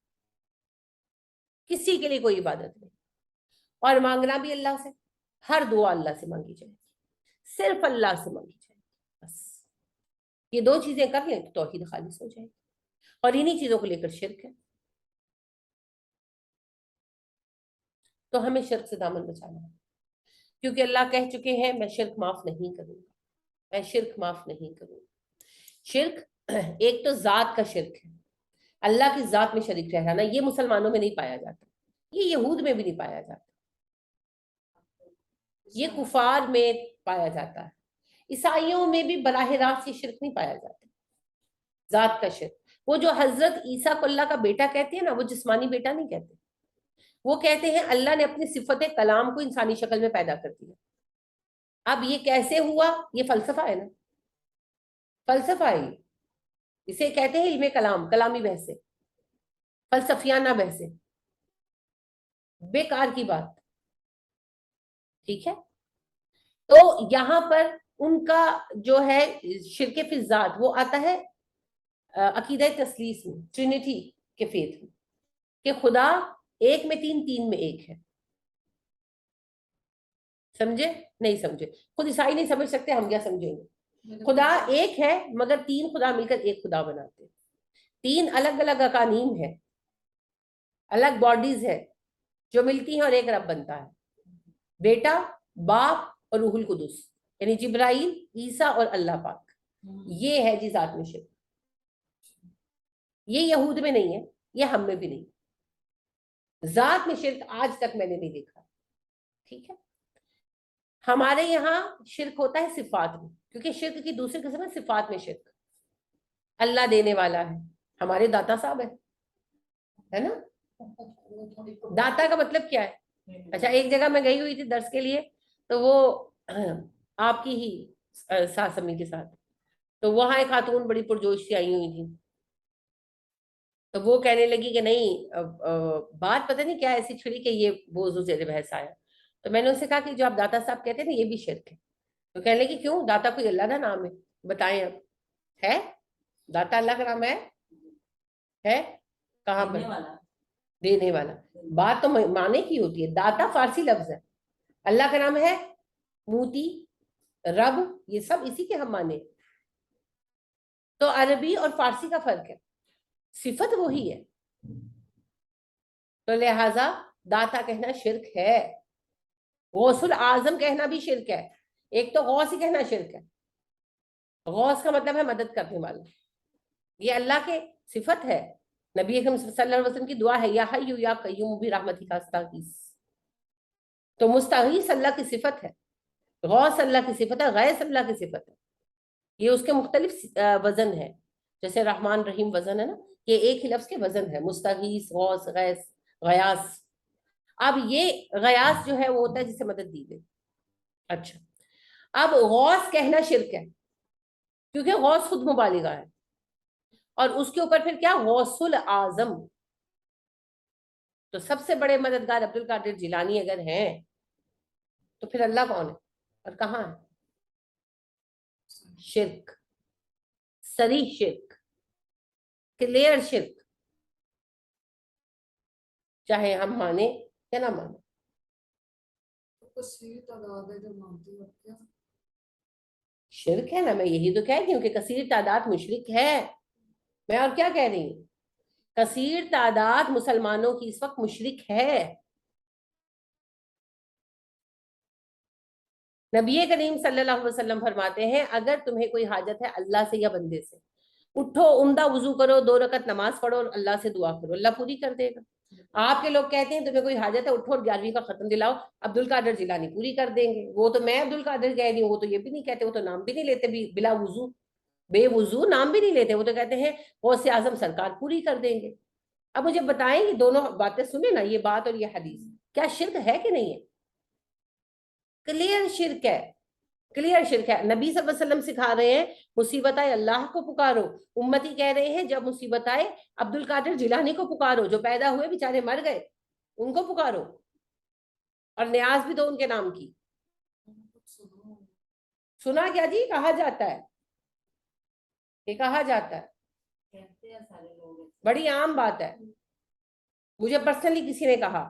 کسی کے لیے کوئی عبادت نہیں. اور مانگنا بھی اللہ سے، ہر دعا اللہ سے مانگی جائے، صرف اللہ سے مانگی جائے. بس یہ 2 چیزیں کر لیں تو توحید خالص ہو جائے گی. اور انہی چیزوں کو لے کر شرک ہے. تو ہمیں شرک سے دامن بچانا ہے، کیونکہ اللہ کہہ چکے ہیں میں شرک معاف نہیں کروں گا، میں شرک معاف نہیں کروں گا. شرک ایک تو ذات کا شرک ہے، اللہ کی ذات میں شریک ٹھہرانا، یہ مسلمانوں میں نہیں پایا جاتا، یہ یہود میں بھی نہیں پایا جاتا، یہ کفار میں پایا جاتا ہے. عیسائیوں میں بھی براہ راست یہ شرک نہیں پایا جاتا، ذات کا شرک. وہ جو حضرت عیسیٰ کو اللہ کا بیٹا کہتے ہیں نا، وہ جسمانی بیٹا نہیں کہتے، وہ کہتے ہیں اللہ نے اپنی صفت کلام کو انسانی شکل میں پیدا کر دیا. اب یہ کیسے ہوا؟ یہ فلسفہ ہے نا، فلسفہ ہے. اسے کہتے ہیں علم کلام، کلامی بحثیں، فلسفیانہ بحثیں، بیکار کی بات. ٹھیک ہے، تو یہاں پر ان کا جو ہے شرک فی الذات وہ آتا ہے عقیدہ تثلیث میں، ٹرینٹی کے فیتھ میں، کہ خدا ایک میں 3، 3 میں 1 ہے. سمجھے؟ نہیں سمجھے. خود عیسائی نہیں سمجھ سکتے، ہم کیا سمجھیں گے؟ خدا ایک ہے مگر 3 خدا مل کر ایک خدا بناتے ہیں. 3 الگ الگ اقانیم ہے، الگ باڈیز ہے جو ملتی ہیں اور ایک رب بنتا ہے، بیٹا، باپ اور روح القدس، یعنی جبرائیل، عیسیٰ اور اللہ پاک. یہ ہے جی ذات میں شرک. یہ یہود میں نہیں ہے، یہ ہم میں بھی نہیں. ذات میں شرک آج تک میں نے نہیں دیکھا. ٹھیک ہے، ہمارے یہاں شرک ہوتا ہے صفات میں، کیونکہ شرک کی دوسری قسم ہے صفات میں شرک. اللہ دینے والا ہے، ہمارے داتا صاحب ہے نا. داتا کا مطلب کیا ہے؟ اچھا، ایک جگہ میں گئی ہوئی تھی درس کے لیے، تو وہ آپ کی ہی ساس امی کے ساتھ، تو وہاں ایک خاتون بڑی پرجوش سے آئی ہوئی تھی، تو وہ کہنے لگی کہ نہیں بات پتہ نہیں کیا ایسی چھڑی کہ یہ موضوع زیر بحث آیا. تو میں نے ان سے کہا کہ جو آپ داتا صاحب کہتے ہیں نا، یہ بھی شرک ہے. تو کہنے لگی کیوں؟ داتا کوئی اللہ کا نام ہے؟ بتائیں اب، ہے داتا اللہ کا نام ہے کہاں پر؟ دینے والا. بات تو معنی کی ہوتی ہے. داتا فارسی لفظ ہے، اللہ کا نام ہے موتی، رب، یہ سب اسی کے ہم مانے. تو عربی اور فارسی کا فرق ہے، صفت وہی ہے. تو لہذا داتا کہنا شرک ہے. غوث العظم کہنا بھی شرک ہے. ایک تو غوث ہی کہنا شرک ہے. غوث کا مطلب ہے مدد کرنے والا، یہ اللہ کے صفت ہے. نبی اکرم صلی اللہ علیہ وسلم کی دعا ہے یا حی یا قیوم برحمتک استغیث. تو مستغیث اللہ کی صفت ہے، غوث اللہ کی صفت ہے، غیث اللہ کی صفت ہے. یہ اس کے مختلف وزن ہے، جیسے رحمان رحیم وزن ہے نا، یہ ایک ہی لفظ کے وزن ہے، مستغیث، غوث، غیث، غیاث. اب یہ غیاث جو ہے وہ ہوتا ہے جسے مدد دی گئی. اچھا، اب غوث کہنا شرک ہے، کیونکہ غوث خود مبالغہ ہے، اور اس کے اوپر پھر کیا؟ غوث العظم. تو سب سے بڑے مددگار عبد القادر جیلانی اگر ہیں تو پھر اللہ کون ہے اور کہاں ہے؟ شرک، صریح شرک، کلیئر شرک، چاہے ہم مانے یا نہ مانے. शिरक है ना, मैं यही तो कह रही हूँ कि कसीर तादाद मुशरिक है। मैं और क्या कह रही हूँ, कसीर तादाद मुसलमानों की इस वक्त मुशरिक है। नबी करीम सल्लल्लाहु अलैहि वसल्लम फरमाते हैं, अगर तुम्हें कोई हाजत है अल्लाह से या बंदे से, उठो, उम्दा वजू करो, 2 रकत नमाज पढ़ो और अल्लाह से दुआ करो, अल्लाह पूरी कर देगा। आपके लोग कहते हैं तुम्हें कोई हाजत है, उठो और 11वीं का खत्म दिलाओ, अब्दुल कादिर जिलानी पूरी कर देंगे। वो तो मैं अब्दुल कादिर कह रही हूँ, वो तो ये भी नहीं कहते, वो तो नाम भी नहीं लेते बिला वजू, बेवजू नाम भी नहीं लेते, वो तो कहते हैं गौसे आजम सरकार पूरी कर देंगे। अब मुझे बताएं, ये दोनों बातें सुने ना, ये बात और ये हदीस, क्या शिरक है कि नहीं है? क्लियर शिरक है, क्लियर शिरक है। नबी सल्लल्लाहु अलैहि वसल्लम सिखा रहे हैं मुसीबत आए अल्लाह को पुकारो, उम्मती कह रहे हैं जब मुसीबत आए अब्दुल कादिर जिलानी को पुकारो, जो पैदा हुए बेचारे मर गए उनको पुकारो, और न्याज भी दो उनके नाम की। सुना क्या जी? कहा जाता है, ये कहा जाता है, बड़ी आम बात है। मुझे पर्सनली किसी ने कहा,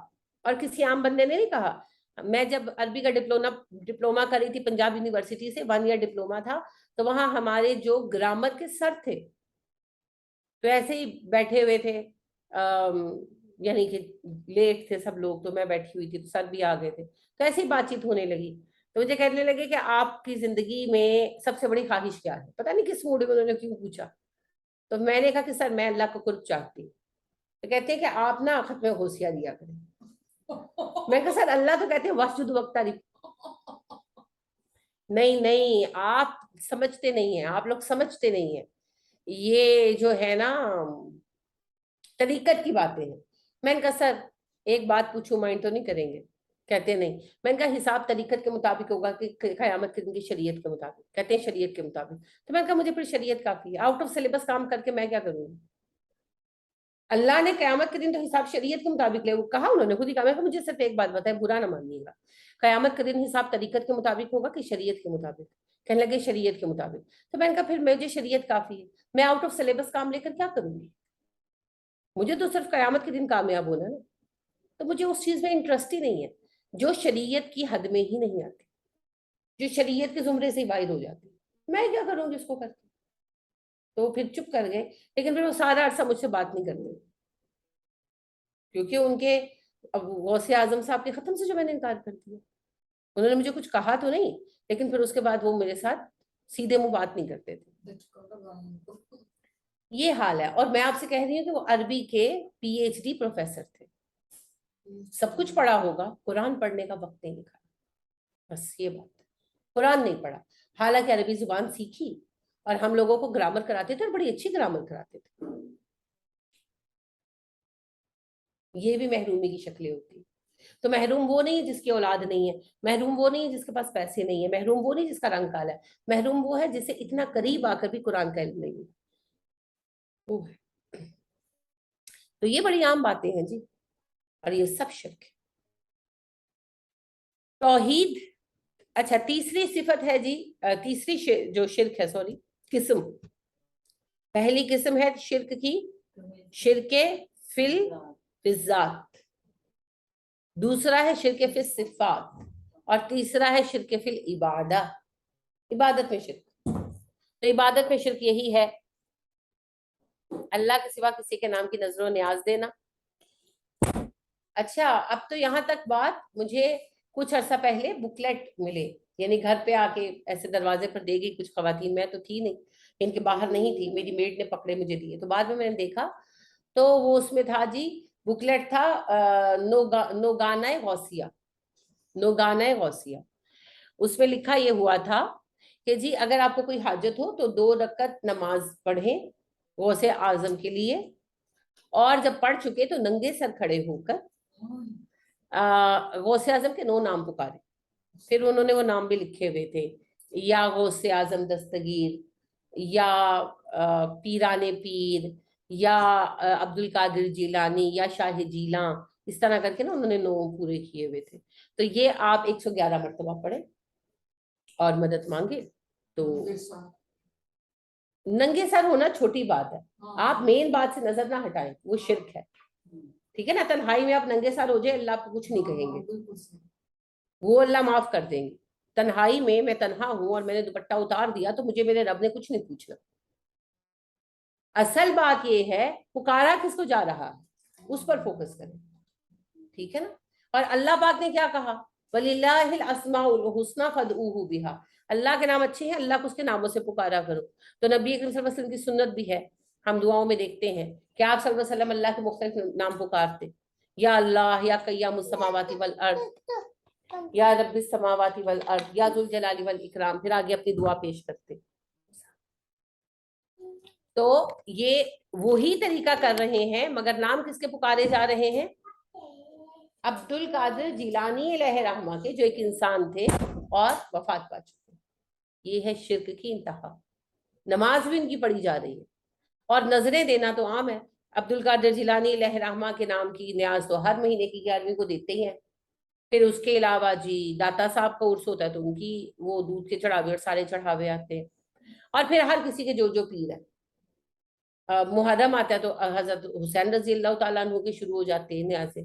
और किसी आम बंदे ने नहीं कहा। मैं जब अरबी का डिप्लोमा करी थी पंजाब यूनिवर्सिटी से, 1 ईयर डिप्लोमा था, तो वहां हमारे जो ग्रामर के सर थे, तो ऐसे ही बैठे हुए थे, यानी कि लेट थे सब लोग, तो मैं बैठी हुई थी, तो सर भी आ गए थे, तो ऐसे ही बातचीत होने लगी। तो मुझे कहने लगे कि आपकी जिंदगी में सबसे बड़ी ख्वाहिश क्या है? पता नहीं किस मूड में उन्होंने क्यों पूछा। तो मैंने कहा कि सर मैं अल्लाह को कुर्ब चाहती हूँ। तो कहते हैं कि आप ना खत्म गौसिया दिया करें। मैं कहा सर अल्लाह तो कहते हैं वस्जुद वक्तारिब। नहीं नहीं, आप समझते नहीं है, आप लोग समझते नहीं है, ये जो है ना तरीकत की बातें हैं। मैंने कहा सर एक बात पूछूं, माइंड तो नहीं करेंगे? कहते नहीं। मैंने कहा हिसाब तरीकत के मुताबिक होगा कि कयामत के दिन की शरीयत के मुताबिक? कहते हैं शरीयत के मुताबिक। तो मैंने कहा मुझे फिर शरीयत काफी है, आउट ऑफ सिलेबस काम करके मैं क्या करूंगी? अल्लाह ने कयामत के दिन तो हिसाब शरीयत के मुताबिक ले, वो कहा उन्होंने खुद ही कहा। मैं कहा मुझे सिर्फ एक बात बताए, बुरा ना मानिएगा, कयामत के दिन हिसाब तरीकत के मुताबिक होगा कि शरीयत के मुताबिक? कहने लगे शरीयत के मुताबिक। तो मैंने कहा फिर मुझे शरीयत काफी है, मैं आउट ऑफ सिलेबस काम लेकर क्या करूंगी? मुझे तो सिर्फ कयामत के दिन कामयाब होना है ना। तो मुझे उस चीज में इंटरेस्ट ही नहीं है जो शरीयत की हद में ही नहीं आती, जो शरीयत के जुमरे से ही बाहर हो जाती। मैं क्या करूंगी उसको करके? तो फिर चुप कर गए, लेकिन फिर वो सारा अरसा मुझसे बात नहीं करते, क्योंकि उनके अब गौसे आजम साहब के खत्म से जो मैंने इनकार कर दिया। उन्होंने मुझे कुछ कहा तो नहीं, लेकिन फिर उसके बाद वो मेरे साथ सीधे मुंह बात नहीं करते थे। ये हाल है। और मैं आपसे कह रही हूँ कि वो अरबी के पीएचडी प्रोफेसर थे, सब कुछ पढ़ा होगा, कुरान पढ़ने का वक्त नहीं निकाला, बस ये बात है। कुरान नहीं पढ़ा, हालांकि अरबी जुबान सीखी, और हम लोगों को ग्रामर कराते थे और बड़ी अच्छी ग्रामर कराते थे। ये भी महरूमी की शक्लें होती है। तो महरूम वो नहीं है जिसकी औलाद नहीं है, महरूम वो नहीं है जिसके पास पैसे नहीं है, महरूम वो नहीं जिसका रंग काला है, महरूम वो है जिसे इतना करीब आकर भी कुरान का इल्म नहीं है, वो है। तो ये बड़ी आम बातें हैं जी, और ये सब शिर्क है। तौहीद। अच्छा, तीसरी सिफत है जी, तीसरी जो शिर्क है, सॉरी, किस्म। पहली किस्म है शिर्क की, शिरके फिल बिज़ात, दूसरा है शिरके फिल सिफात, और तीसरा है शिरके फिल इबादा, इबादत में शिर्क। तो इबादत में शिर्क यही है, अल्लाह के सिवा किसी के नाम की नजरों न्याज देना। अच्छा, अब तो यहाँ तक बात, मुझे कुछ अर्सा पहले बुकलेट मिले, यानी घर पे आके ऐसे दरवाजे पर दे गई कुछ खवातीन, मैं तो थी नहीं, इनके बाहर नहीं थी, मेरी मेड ने पकड़े मुझे दिए, तो बाद में मैंने देखा तो वो उसमें था जी, बुकलेट था नोगाना गौसिया, नोगाना गौसिया। उसमें लिखा ये हुआ था कि जी अगर आपको कोई हाजत हो तो 2 रकत नमाज पढ़ें गौसे आजम के लिए, और जब पढ़ चुके तो नंगे सर खड़े होकर गौसे आजम के 9 नाम पुकारे। फिर उन्होंने वो नाम भी लिखे हुए थे, या गौसे आजम दस्तगीर, या पीराने पीर, या अब्दुल कादिर जिलानी, या शाह जीला, इस तरह करके ना उन्होंने 9 पूरे किए हुए थे। तो ये आप 111 मरतबा पढ़े और मदद मांगे। तो नंगे सर होना छोटी बात है, आप मेन बात से नजर ना हटाएं, वो शिर्क है, ठीक है ना। तन्हाई में आप नंगे सर हो जाए, अल्लाह आपको कुछ नहीं कहेंगे, وہ اللہ معاف کر دیں گے. تنہائی میں تنہا ہوں اور میں نے دوپٹہ اتار دیا تو مجھے میرے رب نے کچھ نہیں پوچھنا. اصل بات یہ ہے پکارا کس کو جا رہا ہے, اس پر فوکس کریں. ٹھیک ہے نا. اور اللہ پاک نے کیا کہا, وَلِلَّهِ الْأَسْمَاءُ الْحُسْنَىٰ فَادْعُوهُ بِهَا, اللہ کے نام اچھے ہیں, اللہ کو اس کے ناموں سے پکارا کرو. تو نبی اکرم صلی اللہ علیہ وسلم کی سنت بھی ہے, ہم دعاؤں میں دیکھتے ہیں کہ آپ صلی اللہ علیہ وسلم اللہ کے مختلف نام پکارتے, یا اللہ, یا قیام السماوات والارض, یا رب السماوات والارض, یا ذو الجلال والاکرام, پھر آگے اپنی دعا پیش کرتے. تو یہ وہی طریقہ کر رہے ہیں, مگر نام کس کے پکارے جا رہے ہیں؟ عبد القادر جیلانی علیہ رحمہ کے, جو ایک انسان تھے اور وفات پا چکے. یہ ہے شرک کی انتہا. نماز بھی ان کی پڑھی جا رہی ہے اور نظریں دینا تو عام ہے. عبد القادر جیلانی علیہ رحمہ کے نام کی نیاز تو ہر مہینے کی 11ویں کو دیتے ہی ہیں. پھر اس کے علاوہ جی داتا صاحب کا عرس ہوتا ہے تو ان کی وہ دودھ کے چڑھاوے اور سارے چڑھاوے آتے ہیں. اور پھر ہر کسی کے جو پیر ہے. محرم آتا ہے تو حضرت حسین رضی اللہ تعالیٰ عنہ کے شروع ہو جاتے ہیں نیازیں,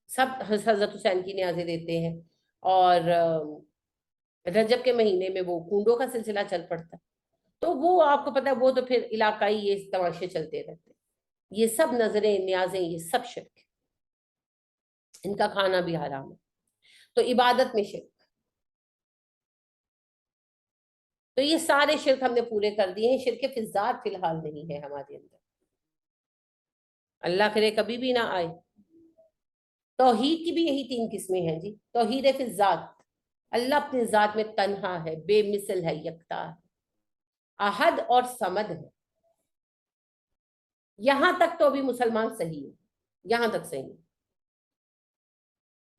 سب حضرت حسین کی نیازیں دیتے ہیں. اور رجب کے مہینے میں وہ کنڈوں کا سلسلہ چل پڑتا ہے. تو وہ آپ کو پتا ہے وہ تو پھر علاقائی یہ تماشے چلتے رہتے ہیں. یہ سب نظریں نیازیں یہ سب شرک ہے, ان کا کھانا بھی حرام ہے. تو عبادت میں شرک, تو یہ سارے شرک ہم نے پورے کر دیے ہیں. شرک فی الذات فی الحال نہیں ہے ہمارے اندر, اللہ کرے کبھی بھی نہ آئے. توحید کی بھی یہی 3 قسمیں ہیں جی. توحید فی الذات, اللہ اپنے ذات میں تنہا ہے, بے مثل ہے, یکتا ہے, احد اور صمد ہے. یہاں تک تو بھی مسلمان صحیح ہے, یہاں تک صحیح ہے.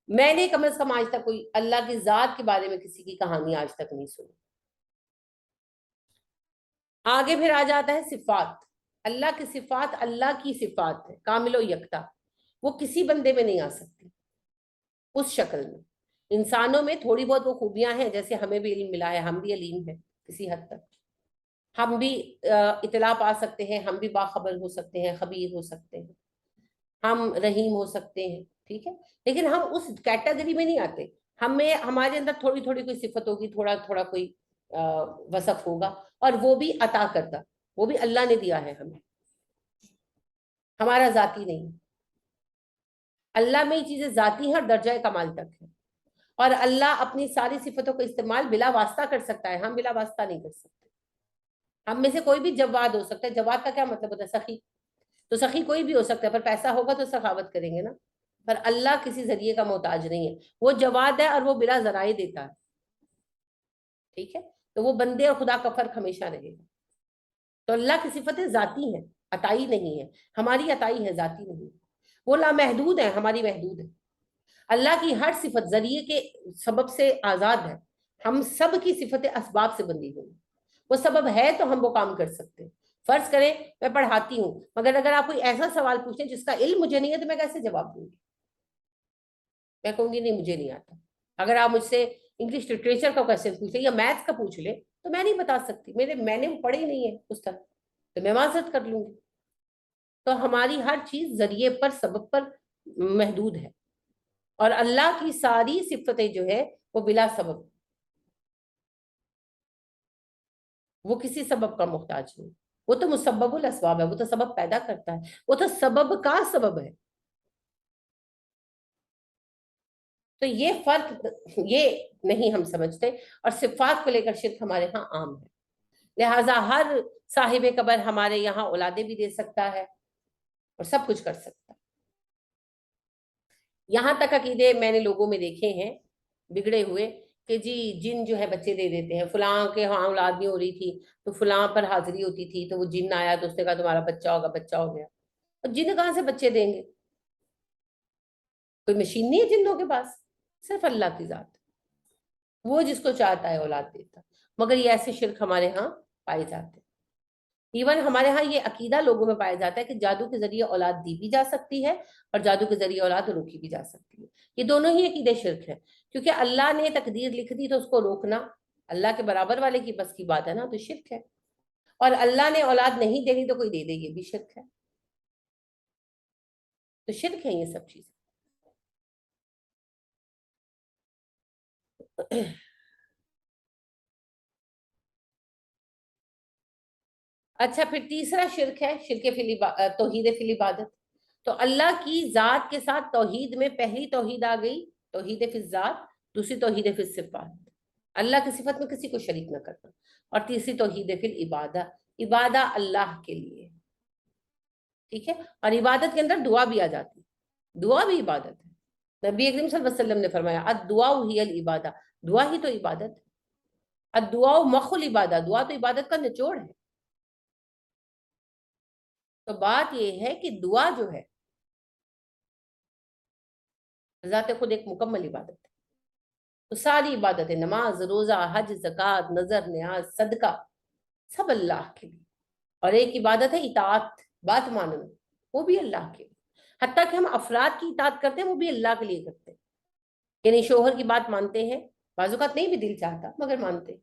میں نے کم از کم آج تک کوئی اللہ کی ذات کے بارے میں کسی کی کہانی آج تک نہیں سنی. آگے پھر آ جاتا ہے صفات. اللہ کی صفات اللہ کی صفات ہے کامل و یکتا, وہ کسی بندے میں نہیں آ سکتی اس شکل میں. انسانوں میں تھوڑی بہت وہ خوبیاں ہیں, جیسے ہمیں بھی علم ملا ہے, ہم بھی علیم ہیں کسی حد تک, ہم بھی اطلاع پا سکتے ہیں, ہم بھی باخبر ہو سکتے ہیں, خبیر ہو سکتے ہیں, ہم رحیم ہو سکتے ہیں. ٹھیک ہے, لیکن ہم اس کیٹیگری میں نہیں آتے. ہمیں ہمارے اندر تھوڑی تھوڑی کوئی صفت ہوگی, تھوڑا تھوڑا کوئی وصف ہوگا, اور وہ بھی عطا کرتا, وہ بھی اللہ نے دیا ہے ہمیں, ہمارا ذاتی نہیں. اللہ میں یہ چیزیں ذاتی ہیں اور درجہ کمال تک ہے. اور اللہ اپنی ساری صفتوں کا استعمال بلا واسطہ کر سکتا ہے, ہم بلا واسطہ نہیں کر سکتے. ہم میں سے کوئی بھی جواد ہو سکتا ہے. جواد کا کیا مطلب ہوتا ہے؟ سخی. تو سخی کوئی بھی ہو سکتا ہے, پر پیسہ ہوگا تو سخاوت کریں گے نا. پر اللہ کسی ذریعے کا محتاج نہیں ہے, وہ جواد ہے اور وہ بلا ذرائع دیتا ہے. ٹھیک ہے, تو وہ بندے اور خدا کا فرق ہمیشہ رہے گا. تو اللہ کی صفتیں ذاتی ہیں, عطائی نہیں ہے. ہماری عطائی ہے, ذاتی نہیں. وہ لامحدود ہے, ہماری محدود ہے. اللہ کی ہر صفت ذریعے کے سبب سے آزاد ہے. ہم سب کی صفتیں اسباب سے بندی ہوئی. وہ سبب ہے تو ہم وہ کام کر سکتے ہیں. فرض کریں میں پڑھاتی ہوں, مگر اگر آپ کوئی ایسا سوال پوچھیں جس کا علم مجھے نہیں ہے تو میں کیسے جواب دوں گی؟ میں کہوں گی نہیں مجھے نہیں آتا. اگر آپ مجھ سے انگلش لٹریچر کا کوشچن پوچھ لیں یا میتھس کا پوچھ لیں تو میں نہیں بتا سکتی, میں نے وہ پڑھی نہیں ہے اس طرح, تو میں معذرت کر لوں گی. تو ہماری ہر چیز ذریعے پر سبب پر محدود ہے, اور اللہ کی ساری صفتیں جو ہے وہ بلا سبب, وہ کسی سبب کا محتاج نہیں. وہ تو مسبب الاسباب ہے, وہ تو سبب پیدا کرتا ہے, وہ تو سبب کا سبب ہے. تو یہ فرق یہ نہیں ہم سمجھتے, اور صفات کو لے کر شرک ہمارے ہاں عام ہے. لہٰذا ہر صاحب قبر ہمارے یہاں اولادیں بھی دے سکتا ہے اور سب کچھ کر سکتا ہے. یہاں تک عقیدے میں نے لوگوں میں دیکھے ہیں بگڑے ہوئے کہ جی جن جو ہے بچے دے دیتے ہیں, فلاں کے ہاں اولاد نہیں ہو رہی تھی تو فلاں پر حاضری ہوتی تھی تو وہ جن آیا تو اس نے کہا تمہارا بچہ ہوگا, بچہ ہو گیا. اور جن کہاں سے بچے دیں گے؟ کوئی مشین نہیں ہے جنوں کے پاس, صرف اللہ کی ذات, وہ جس کو چاہتا ہے اولاد دیتا. مگر یہ ایسے شرک ہمارے ہاں پائے جاتے ہیں. ایون ہمارے ہاں یہ عقیدہ لوگوں میں پایا جاتا ہے کہ جادو کے ذریعے اولاد دی بھی جا سکتی ہے اور جادو کے ذریعے اولاد روکی بھی جا سکتی ہے. یہ دونوں ہی عقیدے شرک ہے, کیونکہ اللہ نے تقدیر لکھ دی تو اس کو روکنا اللہ کے برابر والے کی بس کی بات ہے نا, تو شرک ہے. اور اللہ نے اولاد نہیں دینی تو کوئی دے دے, یہ بھی شرک ہے. تو شرک ہے یہ سب چیزیں. अच्छा, फिर तीसरा शिरक है तौहीद फिल इबादत। तो अल्लाह की जात के साथ तौहीद में पहली तौहीद आ गई, तौहीद फिल जात, दूसरी तौहीद फिल सिफात, अल्लाह की सिफत में किसी को शरीक न करना, और तीसरी तौहीद फिल इबादा, इबादा अल्लाह के लिए। ठीक है, और इबादत के अंदर दुआ भी आ जाती है, दुआ भी इबादत है। नबी करीम सल्लल्लाहु अलैहि वसल्लम ने फरमाया अद-दुआ हियल इबादा, दुआ ही तो इबादत है। अद-दुआ मखुल इबादा, दुआ तो इबादत का निचोड़ है। तो बात यह है कि दुआ जो है ज़ात खुद एक मुकम्मल इबादत है। तो सारी इबादतें, नमाज, रोजा, हज, ज़कात, नजर, न्याज, सदका, सब अल्लाह के लिए। और एक इबादत है इताअत, बात मानना, वो भी अल्लाह के लिए। हत्ता कि हम अफराद की इताअत करते हैं वो भी अल्लाह के लिए करते हैं। यानी शोहर की बात मानते हैं, बाज़-औक़ात नहीं भी दिल चाहता मगर मानते हैं,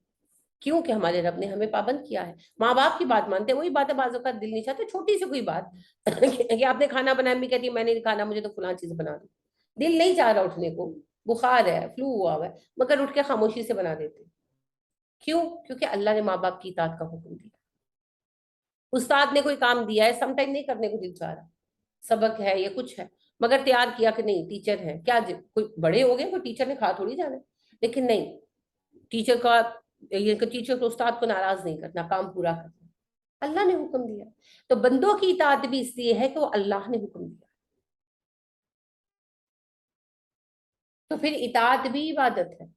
क्योंकि हमारे रब ने हमें पाबंद किया है। माँ बाप की बात मानते हैं, वही बात है बाज़-औक़ात दिल नहीं चाहते, छोटी सी कोई बात कि आपने खाना बनाया, भी कहती है मैंने नहीं खाना, मुझे तो फलां चीज बना दो, दिल नहीं चाह रहा उठने को, बुखार है, फ्लू हुआ हुआ है, मगर उठ के खामोशी से बना देते। क्यों? क्योंकि अल्लाह ने माँ बाप की इताअत का हुक्म दिया। उस्ताद ने कोई काम दिया है, समटाइम नहीं करने को दिल चाह रहा, सबक है या कुछ है, मगर तैयार किया कि नहीं टीचर है, क्या कोई बड़े हो गए, कोई टीचर ने खा थोड़ी जाना है। लेकिन नहीं, टीचर का ये टीचर को उस्ताद को नाराज नहीं करना, काम पूरा करना, अल्लाह ने हुक्म दिया। तो बंदों की इताअत भी इसलिए है कि वो अल्लाह ने हुक्म दिया। तो फिर इताअत भी इबादत है।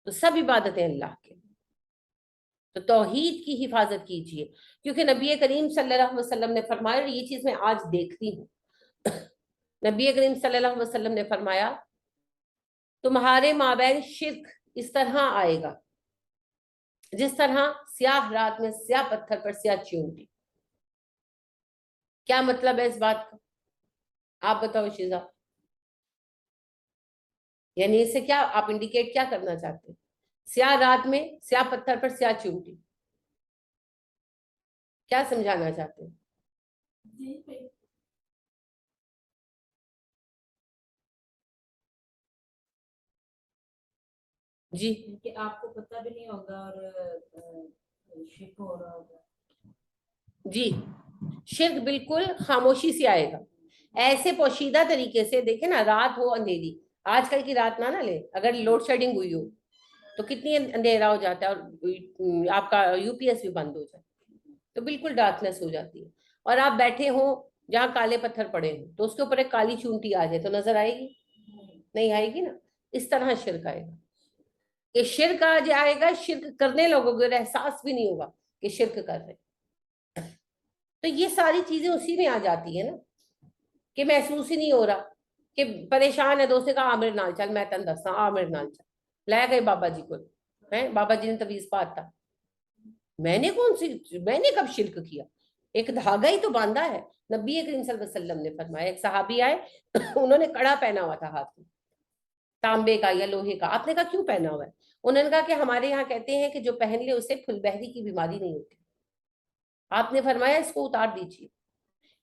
तो सब इबादतें अल्लाह के। तो तौहीद की हिफाजत कीजिए, क्योंकि नबी करीम सल्लल्लाहु अलैहि वसल्लम ने फरमाया, और ये चीज मैं आज देखती हूँ, नबी करीम सल्लल्लाहु अलैहि वसल्लम ने फरमाया तुम्हारे माबैन शिर्क इस तरह आएगा जिस तरह स्याह रात में स्याह पत्थर पर स्याह चींटी। क्या मतलब है इस बात का, आप बताओ शीजा। यानी इससे क्या आप इंडिकेट क्या करना चाहते हैं? स्याह रात में स्याह पत्थर पर स्याह चींटी, क्या समझाना चाहते हैं? जी, कि आपको पता भी नहीं होगा और शिक हो रहा होगा। जी, शिर्क बिल्कुल खामोशी से आएगा, ऐसे पोशीदा तरीके से। देखे ना, रात हो अंधेरी, आजकल की रात ना ले, अगर लोड शेडिंग हुई हो तो कितनी अंधेरा हो जाता है, और आपका यूपीएस भी बंद हो जाता है, तो बिल्कुल डार्कनेस हो जाती है। और आप बैठे हो जहाँ काले पत्थर पड़े हो, तो उसके ऊपर एक काली चूंटी आ जाए तो नजर आएगी? नहीं आएगी ना। इस तरह शिर्क आएगा, कि शिर्क आ जाएगा, शिर्क करने लोगों को एहसास भी नहीं होगा कि शिर्क कर रहे। तो ये सारी चीजें उसी में आ जाती है ना, कि महसूस ही नहीं हो रहा, कि परेशान है, दोस्त ने कहा आमिर नाल चल, मैं तेन दसा आमिर नाल चल, ले गए बाबा जी को, है बाबा जी ने तवीज पाता। मैंने कब शिरक किया? एक धागा ही तो बांधा है। नबी करीम सल्लल्लाहु अलैहि वसल्लम ने फरमाया, एक सहाबी आए उन्होंने कड़ा पहना हुआ था हाथ में, तांबे का या लोहे का। आपने कहा क्यों पहना हुआ है? उन्होंने कहा कि हमारे यहाँ कहते हैं कि जो पहन ले उसे फुलबहरी की बीमारी नहीं होती। आपने फरमाया इसको उतार दीजिए,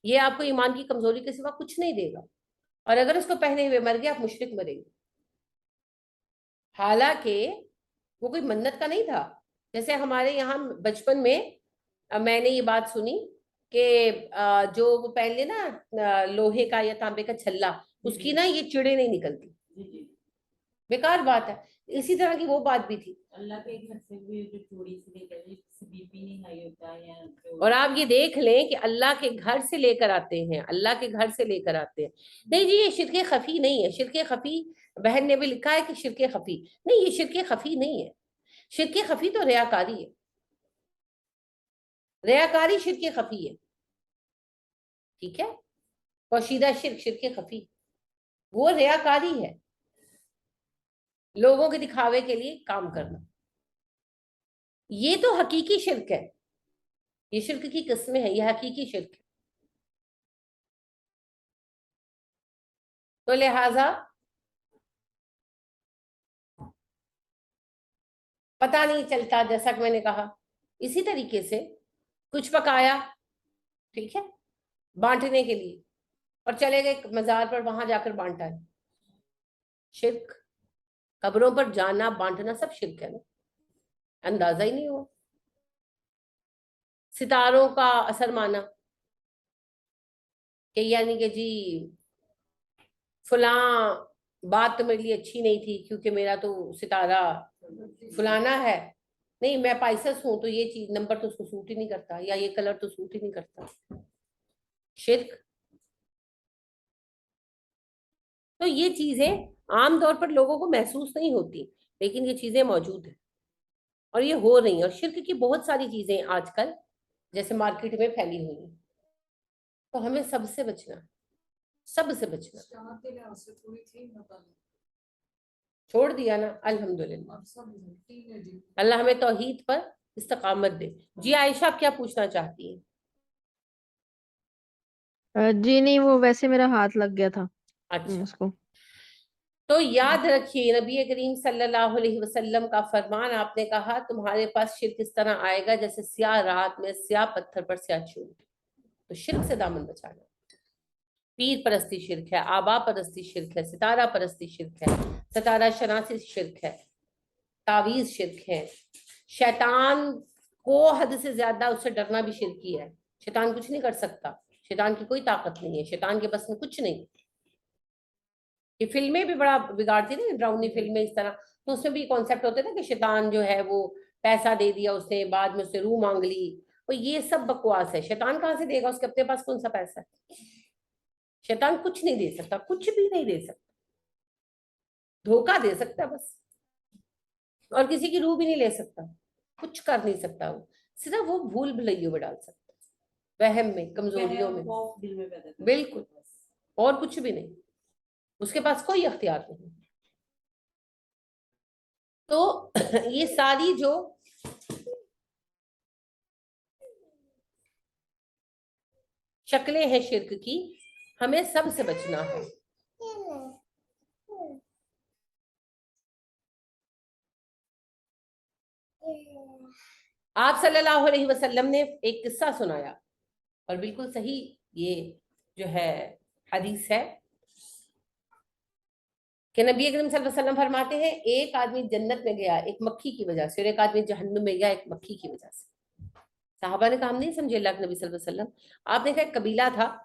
ये आपको ईमान की कमजोरी के सिवा कुछ नहीं देगा, और अगर उसको पहने हुए मर गए आप मुशरिक मरेंगे। हालांकि वो कोई मन्नत का नहीं था। जैसे हमारे यहाँ बचपन में मैंने ये बात सुनी कि जो वो पहन ले ना लोहे का या तांबे का छल्ला, उसकी ना ये चिड़े नहीं निकलती, बेकार बात है। इसी तरह की वो बात भी थी। अल्लाह के घर से भी जो चूड़ी से लेकर बीपी नहीं हाई होता है, या और आप ये देख लें कि अल्लाह के घर से लेकर आते हैं, अल्लाह के घर से लेकर आते हैं। नहीं जी, ये शिरके खफी नहीं है। शिरके खफी, बहन ने भी लिखा है कि शिरके खफी नहीं, ये शिरके खफी नहीं है। शिरके खफी तो रियाकारी है, रियाकारी शिरके खफी है। ठीक है, पोशीदा शिरक शिरके खफी, वो रियाकारी है, लोगों के दिखावे के लिए काम करना। ये तो हकीकी शिरक है, ये शिरक की किस्में है, ये हकीकी शिरक है। तो लिहाजा पता नहीं चलता, जैसा कि मैंने कहा। इसी तरीके से कुछ पकाया, ठीक है, बांटने के लिए, और चले गए मजार पर, वहां जाकर बांटा है, शिरक। قبروں پر جانا بانٹنا سب شرک ہے نا، اندازہ ہی نہیں ہوا. ستاروں کا اثر مانا کہ یعنی کہ جی فلاں بات تو میرے لیے اچھی نہیں تھی کیونکہ میرا تو ستارہ فلانا ہے، نہیں میں پائسس ہوں تو یہ چیز نمبر تو اس کو سوٹ ہی نہیں کرتا، یا یہ کلر تو سوٹ ہی نہیں کرتا. شرک. تو یہ چیزیں عام طور پر لوگوں کو محسوس نہیں ہوتی، لیکن یہ چیزیں موجود ہیں اور یہ ہو رہی ہیں. اور شرک کی بہت ساری چیزیں آج کل جیسے مارکیٹ میں پھیلی ہوئی ہیں، تو ہمیں سب سے بچنا، سب سے بچنا. چھوڑ دیا نا الحمدللہ. اللہ ہمیں توحید پر استقامت دے. جی عائشہ آپ کیا پوچھنا چاہتی ہیں؟ جی نہیں، وہ ویسے میرا ہاتھ لگ گیا تھا اچھا، اس کو. تو یاد رکھیے نبی کریم صلی اللہ علیہ وسلم کا فرمان، آپ نے کہا تمہارے پاس شرک اس طرح آئے گا جیسے سیاہ رات میں سیاہ پتھر پر سیاہ چوب. تو شرک سے دامن بچانا. پیر پرستی شرک ہے، آبا پرستی شرک ہے، ستارہ پرستی شرک ہے، ستارہ شناسی شرک ہے، تعویذ شرک ہے. شیطان کو حد سے زیادہ اس سے ڈرنا بھی شرکی ہے. شیطان کچھ نہیں کر سکتا، شیطان کی کوئی طاقت نہیں ہے، شیطان کے بس میں کچھ نہیں. یہ فلمیں بھی بڑا بگاڑتی نا، ڈراؤنی فلمیں اس طرح، تو اس میں بھی کانسیپٹ ہوتے نا کہ شیطان جو ہے وہ پیسہ دے دیا اس نے، بعد میں اس سے روح مانگ لی. تو یہ سب بکواس ہے. شیطان کہاں سے دے گا؟ اس کے اپنے پاس کون سا پیسہ ہے؟ شیطان کچھ نہیں دے سکتا، کچھ بھی نہیں دے سکتا. دھوکہ دے سکتا ہے بس، اور کسی کی روح بھی نہیں لے سکتا، کچھ کر نہیں سکتا. وہ صرف وہ بھول بھلائیوں میں ڈال سکتا ہے، وہم میں، کمزوریوں میں، بالکل، اور کچھ بھی نہیں. اس کے پاس کوئی اختیار نہیں. تو یہ ساری جو شکلیں ہیں شرک کی، ہمیں سب سے بچنا ہے. آپ صلی اللہ علیہ وسلم نے ایک قصہ سنایا، اور بالکل صحیح یہ جو ہے حدیث ہے کہ نبی اکرم صلی اللہ علیہ وسلم فرماتے ہیں ایک آدمی جنت میں گیا ایک مکھی کی وجہ سے، اور ایک آدمی جہنم میں گیا ایک مکھی کی وجہ سے. صحابہ نے کہا ہم نہیں سمجھے اللہ کے نبی صلی اللہ علیہ وسلم. آپ نے کہا ایک قبیلہ تھا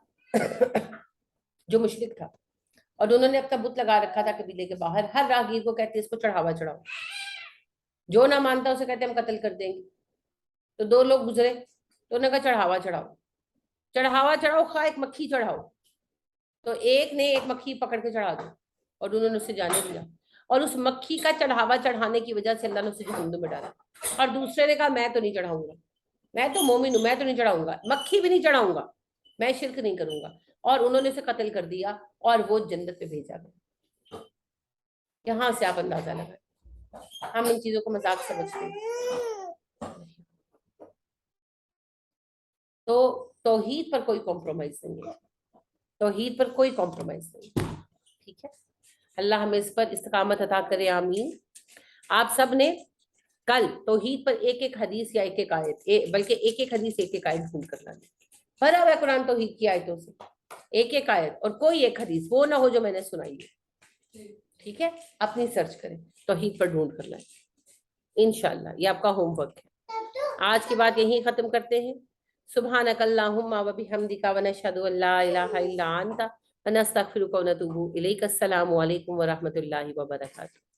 جو مشرک تھا، اور انہوں نے اپنا بت لگا رکھا تھا قبیلے کے باہر. ہر راہگیر کو کہتے اس کو چڑھاوا چڑھاؤ، جو نہ مانتا اسے کہتے ہم قتل کر دیں گے. تو دو لوگ گزرے تو انہوں نے کہا چڑھاوا چڑھاؤ، چڑھاوا چڑھاؤ، خواہ ایک مکھی چڑھاؤ. تو ایک نے ایک مکھی پکڑ کے چڑھا دی اور انہوں نے اسے جانے دیا، اور اس مکھی کا چڑھاوا چڑھانے کی وجہ سے اللہ نے اسے جہنم میں ڈالا. اور دوسرے نے کہا میں تو نہیں چڑھاؤں گا، میں تو مومن ہوں، میں تو نہیں چڑھاؤں گا، مکھی بھی نہیں چڑھاؤں گا، میں شرک نہیں کروں گا. اور انہوں نے اسے قتل کر دیا اور وہ جنت پہ بھیجا گیا. یہاں سے آپ اندازہ لگائیں. ہم ان چیزوں کو مذاق سمجھتے ہیں. تو توحید پر کوئی کمپرومائز نہیں ہے، توحید پر کوئی کمپرومائز نہیں. ٹھیک ہے، اللہ ہمیں اس پر استقامت عطا کرے، آمین. آپ سب نے کل توحید پر ایک ایک حدیث یا ایک ایک آیت، بلکہ ایک ایک حدیث ایک ایک آیت ڈھونڈ کر لانا. بھرا ہوا قرآن توحید کی آیتوں سے، ایک ایک آیت، اور کوئی ایک حدیث وہ نہ ہو جو میں نے سنائی ہے. ٹھیک ہے، اپنی سرچ کریں، توحید پر ڈھونڈ کر لائیں. انشاءاللہ یہ آپ کا ہوم ورک ہے. آج کی بات یہیں ختم کرتے ہیں. سبحانک اللہم و بحمدک ونشہد ان لا الہ الا انت ونستغفرک ونتوب الیک. السلام علیکم ورحمۃ اللہ وبرکاتہ.